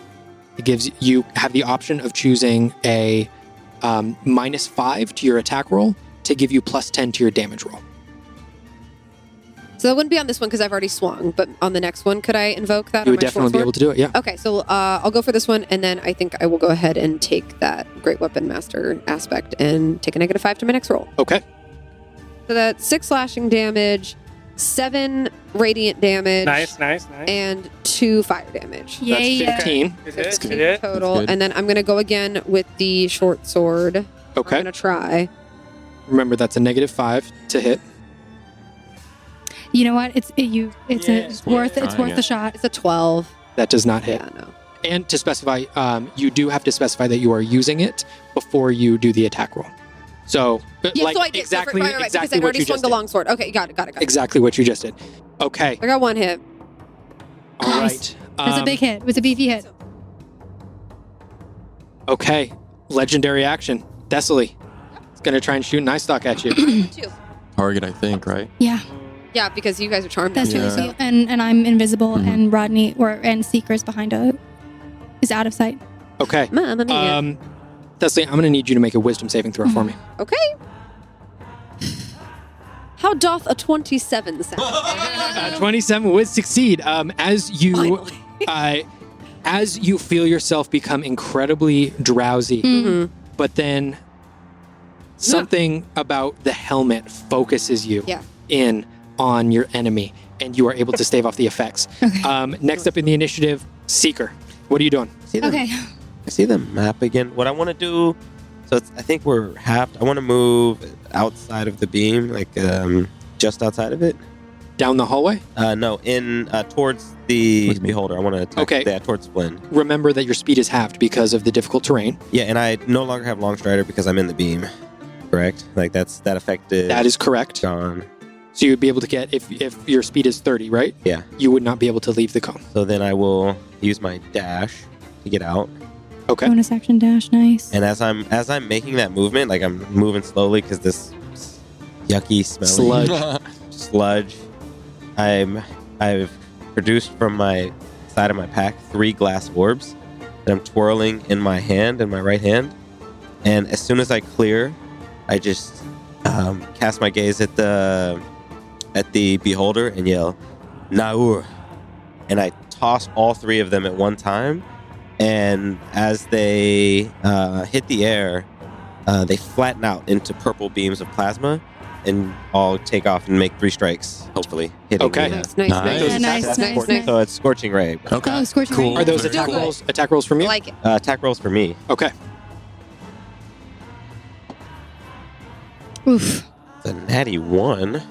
It gives you have the option of choosing a -5 to your attack roll to give you +10 to your damage roll. So that wouldn't be on this one because I've already swung, but on the next one, could I invoke that? You on would my definitely short be able to do it, yeah. Okay, so I'll go for this one, and then I think I will go ahead and take that Great Weapon Master aspect and take a -5 to my next roll. Okay. So that's 6 slashing damage, 7 radiant damage, Nice. and 2 fire damage. Yay. That's 15. Good 15 hit. total. That's good. And then I'm going to go again with the short sword. Okay. I'm going to try. Remember, that's a -5 to hit. You know what? It's worth Trying the shot. It's a 12. That does not hit. Yeah, no. And to specify, you do have to specify that you are using it before you do the attack roll. So, Yeah, like so I did. exactly, right, because exactly I'd what already you swung just the did. long sword. Okay, got it. Exactly what you just did. Okay. I got 1 hit. All Nice. right. It was a big hit. It was a beefy hit. Okay. Legendary action. Thessaly. It's going to try and shoot an eye stalk at you. 2. Target, I think, right? Yeah, Yeah, because you guys are charmed. that's too, really so- sweet. And I'm invisible, Mhm. and Rodney and Seeker's behind is out of sight. Okay. Mamma mia. Thessaly, I'm going to need you to make a wisdom saving throw for me. Okay. How doth a 27 sound? 27 would succeed. As you Finally. as you feel yourself become incredibly drowsy, Mhm. but then something about the helmet focuses you Yeah. in on your enemy, and you are able to stave off the effects. Okay. Next up in the initiative, Seeker. What are you doing? See the, Okay. I see the map again. What I want to do, so I think we're halved. I want to move outside of the beam, like just outside of it. Down the hallway? No, in towards the beholder. I want to attack Okay. towards Flynn. Remember that your speed is halved because of the difficult terrain. Yeah, and I no longer have long strider because I'm in the beam. Correct? Like that effect is That is correct. gone. So you would be able to get, if your speed is 30, right? Yeah. You would not be able to leave the cone. So then I will use my dash to get out. Okay. Bonus action dash. Nice. And as I'm making that movement, like I'm moving slowly because this yucky, smelly sludge. I've produced from my side of my pack 3 glass orbs that I'm twirling in my hand, in my right hand. And as soon as I clear, I just cast my gaze at the beholder and yell, "Naur!" And I toss all 3 of them at one time. And as they hit the air, they flatten out into purple beams of plasma, and all take off and make 3 strikes, hopefully hitting. Okay. the, Nice, nice, Nice. nice. Those Yeah, nice, attacks- nice, nice. So it's scorching ray. Okay. Oh, scorching Cool. ray. Are those Still attack good. rolls? Attack rolls from I you? like it. Attack rolls for me. Okay. Oof. It's a natty 1.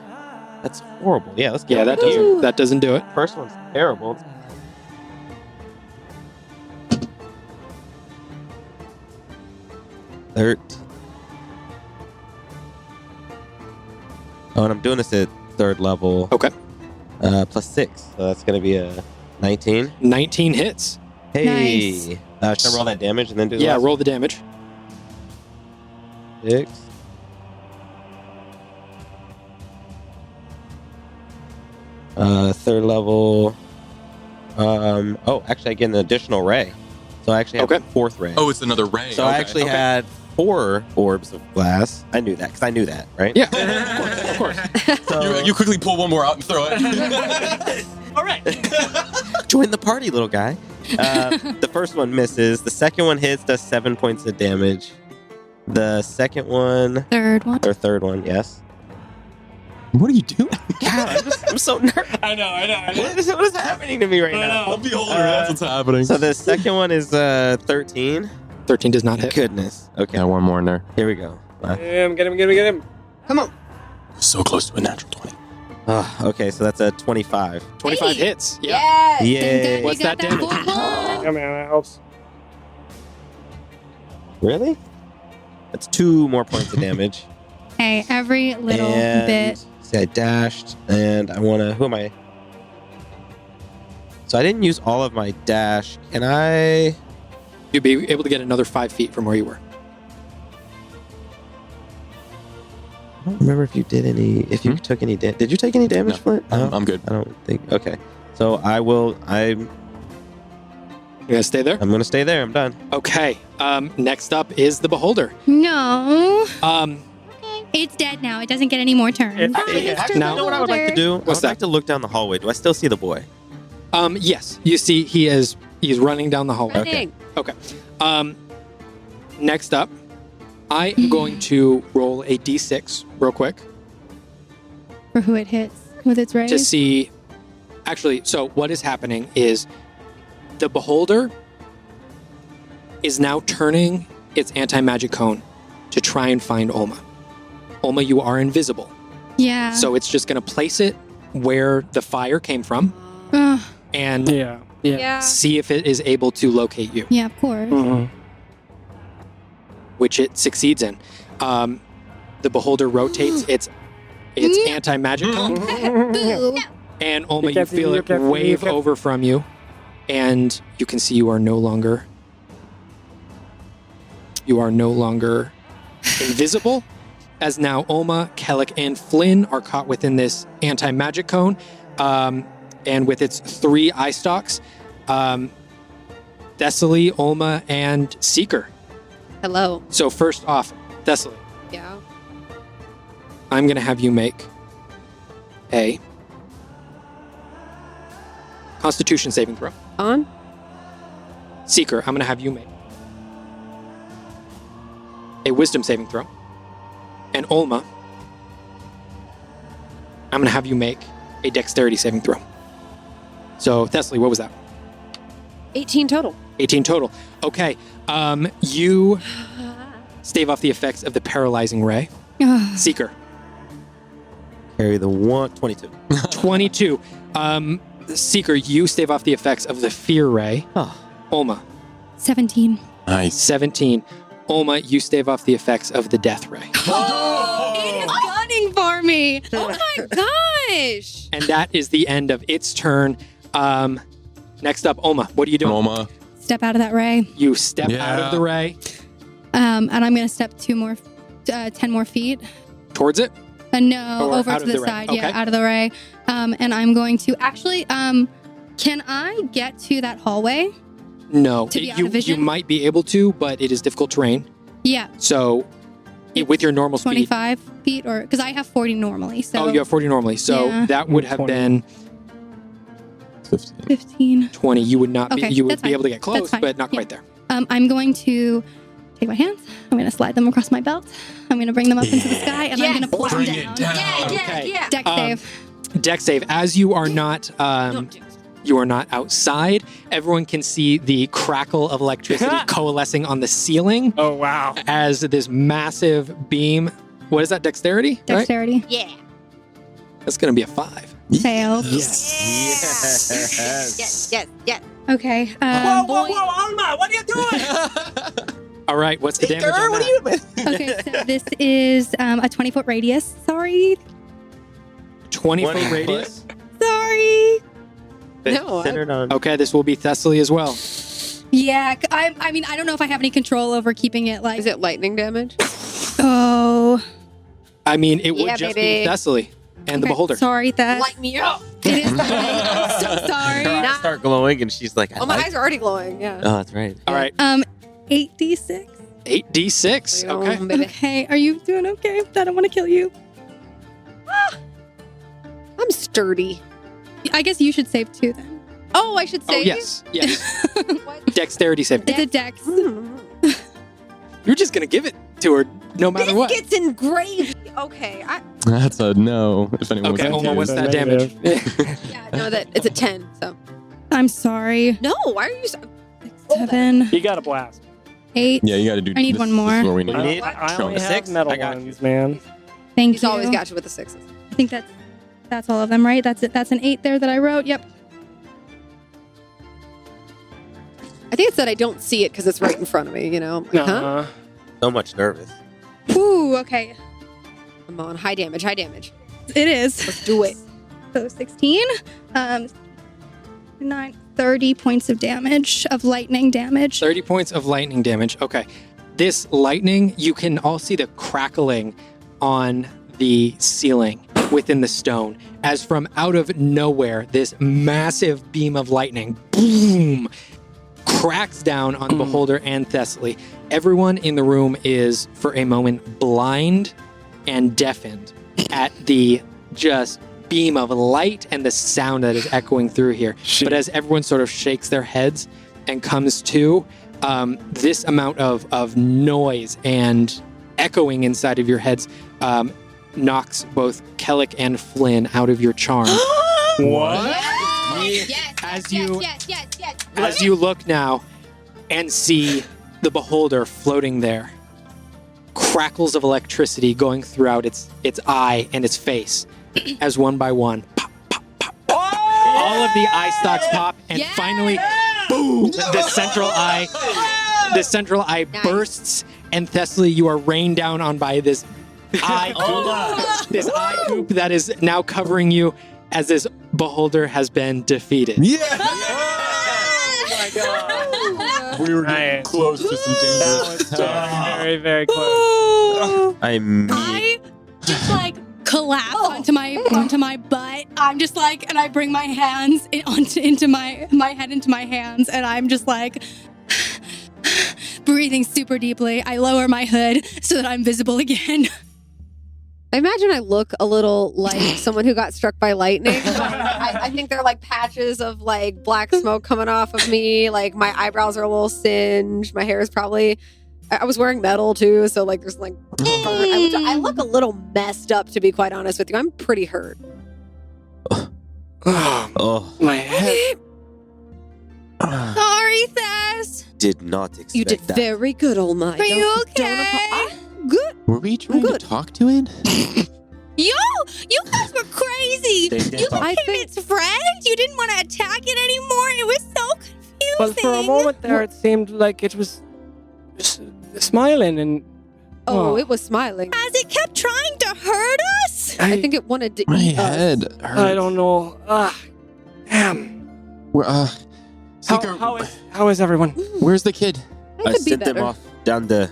That's horrible. Yeah, let's get Yeah, that doesn't do it. First one's terrible. Oh, and I'm doing this at 3rd level. Okay. Plus 6. So that's going to be a 19. 19 hits. Hey. Should I roll that damage and then do the Yeah, last roll the damage. 6? Third level. Actually, I get an additional ray. So I actually have Okay. a 4th ray. Oh, it's another ray. So I Okay, actually okay. had 4 orbs of glass. I knew that because I knew that, right? Yeah, of course. So You quickly pull one more out and throw it. All right. join the party, little guy. The first one misses. The second one hits, does 7 points of damage. The second one, Third one. or third one, yes. What are you doing? God, I'm so nervous. I know. What is happening to me right I now? know. A beholder, that's what's happening. So the second one is 13. 13 does not hit. Goodness. Okay, Yeah, one more in there. here we go. Get him. Come on. So close to a natural 20. Okay, so that's a 25. 25 hits. Yeah. Yes. Yay. What's that damage? fourth one. Come on, that helps. Really? That's 2 more points of damage. Hey, every little And bit. see, I dashed, and I want to. Who am I So I didn't use all of my dash. Can I? You'd be able to get another 5 feet from where you were. I don't remember if you did any. If you took any. Did you take any damage, No, Flint? I'm good. I don't think. Okay. So I will. I'm You gonna stay there? gonna stay there. I'm done. Okay. Next up is the Beholder. No. It's dead now. It doesn't get any more turns. Actually, Now- you know what I would like to do? What's I'd like to look down the hallway. Do I still see the boy? Yes. You see, he's running down the hallway. Okay. Okay. Next up, I am going to roll a d6 real quick For who it hits with its rays. to see. Actually, so what is happening is the Beholder is now turning its anti-magic cone to try and find Olma. Olma, you are invisible. Yeah. So it's just going to place it where the fire came from Ugh. and Yeah. see if it is able to locate you, Yeah, of course. Mhm. which it succeeds in. The Beholder rotates its anti-magic cone, Boo. and Olma, You you can't see me, feel you it can't see me, you wave can't- over from you, and you can see you are no longer invisible, as now Olma, Kellic, and Flynn are caught within this anti-magic cone, and with its 3 eye stalks, Thessaly, Olma, and Seeker. Hello. So first off, Thessaly, Yeah. I'm going to have you make a Constitution saving throw. On. Seeker, I'm going to have you make a Wisdom saving throw. And Olma, I'm going to have you make a Dexterity saving throw. So, Thessaly, what was that? 18 total. 18 total. Okay. You stave off the effects of the paralyzing ray. Ugh. Seeker, Carry the 22. 22. Seeker, you stave off the effects of the fear ray. Oh. Olma, 17. Nice. 17. Olma, you stave off the effects of the death ray. Oh, it is gunning for me. Oh my gosh. And that is the end of its turn. Next up, Olma, what are you doing? Olma. Step out of that ray. You step out Yeah. of the ray And I'm going to step 10 more feet. towards it. No, Or over out to of the the ray. side. Okay. Yeah, out of the ray. And I'm going to actually, can I get to that hallway? No, To be out you of vision? you might be able to, but it is difficult terrain. Yeah. So, with your normal speed, 25 feet, or because I have 40 normally. So oh, you have 40 normally. So Yeah. that would have 20. been 15. 15. 20. You would not Okay, be. You would that's be fine. able to get close, That's fine. but not Yeah. quite there. I'm going to take my hands. I'm going to slide them across my belt. I'm going to bring them up into the sky, and I'm going to pull them down. Okay. Deck save. Deck save. As you are not. You are not outside. Everyone can see the crackle of electricity coalescing on the ceiling Oh, wow. as this massive beam. What is that? Dexterity? Right? Dexterity. Yeah. That's going to be a 5. Failed. Yes. Yes. Okay. Alma, what are you doing? All right. What's the damage on that? Okay, so this is a 20-foot radius. Sorry. 20-foot 20 radius. Sorry. No, Centered on. Okay, this will be Thessaly as well. Yeah, I mean, I don't know if I have any control over keeping it like. Is it lightning damage? Oh. I mean, it would Yeah, just baby. be Thessaly and the Okay, Beholder. Sorry, that. Light me up. It is. I'm so sorry. Her eyes start glowing, and she's like, Oh, my eyes are already glowing. Yeah. Oh, that's right. All right, 8d6. 8d6. Okay. Baby. Okay, are you doing okay? I don't want to kill you. I'm sturdy. I guess you should save too then. Oh, I should say. Oh, yes. What? Dexterity save. It's a dex. You're just going to give it to her no matter what. Biscuits and gravy. Okay. That's a no. If anyone's Okay, Olma, what's that damage? Yeah, no, that it's a 10. So. I'm sorry. No, why are you so? 7, You got a blast. 8. Yeah, you got to do. I need this, one more. This is where we You need. need- I Show only me. have 6? metal I got ones, man. Thank He's you. always got you with the 6s. I think that's all of them, right? That's it. That's an 8 there that I wrote. Yep. I think it's that I don't see it because it's right in front of me. You know. I'm like, huh? Uh-huh. So much nervous. Ooh, okay. Come on, high damage. It is. Let's do it. So 16. 30 points of damage, of lightning damage. 30 points of lightning damage. Okay. This lightning, you can all see the crackling on the ceiling within the stone as from out of nowhere, this massive beam of lightning, boom, cracks down on the beholder and Thessaly. Everyone in the room is, for a moment, blind and deafened at the just beam of light and the sound that is echoing through here. But as everyone sort of shakes their heads and comes to, this amount of noise and echoing inside of your heads knocks both Kellic and Flynn out of your charm. What? Yes. As you look now and see the beholder floating there, crackles of electricity going throughout its eye and its face as one by one, pop, pop, pop, pop. All of the eye stalks pop, and finally, boom! The central eye Nice. bursts, and Thessaly, you are rained down on by this eye goop, this eye goop that is now covering you as this beholder has been defeated. Yeah! Oh my god. We were getting close to some That was very, very close. I just like collapse onto my butt. I'm just like, and I bring my hands into my head into my hands, and I'm just like breathing super deeply. I lower my hood so that I'm visible again. I imagine I look a little like someone who got struck by lightning. I think there are like patches of like black smoke coming off of me. Like my eyebrows are a little singed. My hair is probably. I was wearing metal too, so like there's like. I look a little messed up, to be quite honest with you. I'm pretty hurt. Oh, My head. Sorry, Thess. did not expect You did that. very good, Olma. Are you okay? I'm good. Were we trying to good. talk to it? Yo, you guys were crazy. They did You talk. became its friend. You didn't want to attack it anymore. It was so confusing. But for a moment there, it seemed like it was smiling and. Oh, it was smiling. As it kept trying to hurt us. I think it wanted to My eat us. head hurts. I don't know. Damn. We're, Seeker, How is everyone? where's the kid? I I could be sent them better. off down the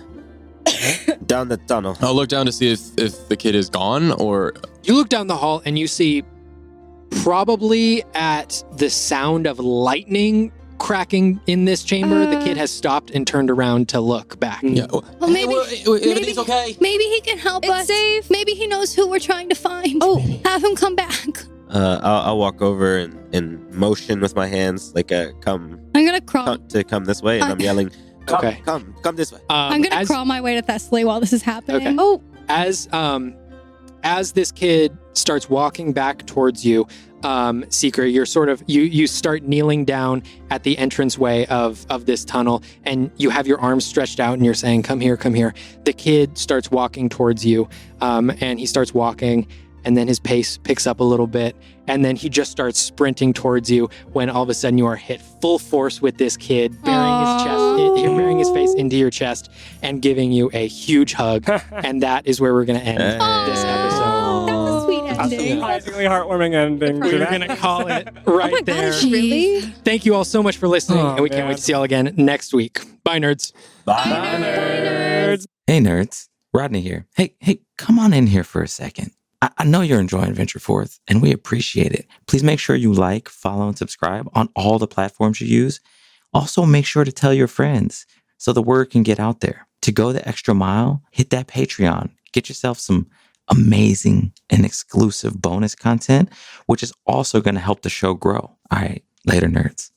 tunnel. I'll look down to see if the kid is gone or. You look down the hall and you see, probably at the sound of lightning cracking in this chamber, the kid has stopped and turned around to look back. Yeah. Well, maybe Everything's okay. Maybe he can help It's us. safe. Maybe he knows who we're trying to find. Oh. Have him come back. I'll walk over and motion with my hands like come I'm gonna crawl. come this way, and I'm yelling, "Come, Okay. come this way." I'm gonna as- crawl my way to Thessaly while this is happening. Okay. Oh, As this kid starts walking back towards you, Seeker, you're sort of you start kneeling down at the entranceway of this tunnel, and you have your arms stretched out, and you're saying, "Come here, come here." The kid starts walking towards you, and he starts walking, and then his pace picks up a little bit, and then he just starts sprinting towards you. When all of a sudden you are hit full force with this kid, burying his chest, burying his face into your chest, and giving you a huge hug. And that is where we're going to end this episode. That's a sweet A ending. surprisingly heartwarming ending. We're going to call it right oh my there. gosh, really? Thank you all so much for listening, Oh, and we can't man. wait to see y'all again next week. Bye, nerds. Bye, nerds. Hey, nerds. Rodney here. Hey, come on in here for a second. I know you're enjoying Venture Forth, and we appreciate it. Please make sure you like, follow, and subscribe on all the platforms you use. Also, make sure to tell your friends so the word can get out there. To go the extra mile, hit that Patreon. Get yourself some amazing and exclusive bonus content, which is also going to help the show grow. All right, later, nerds.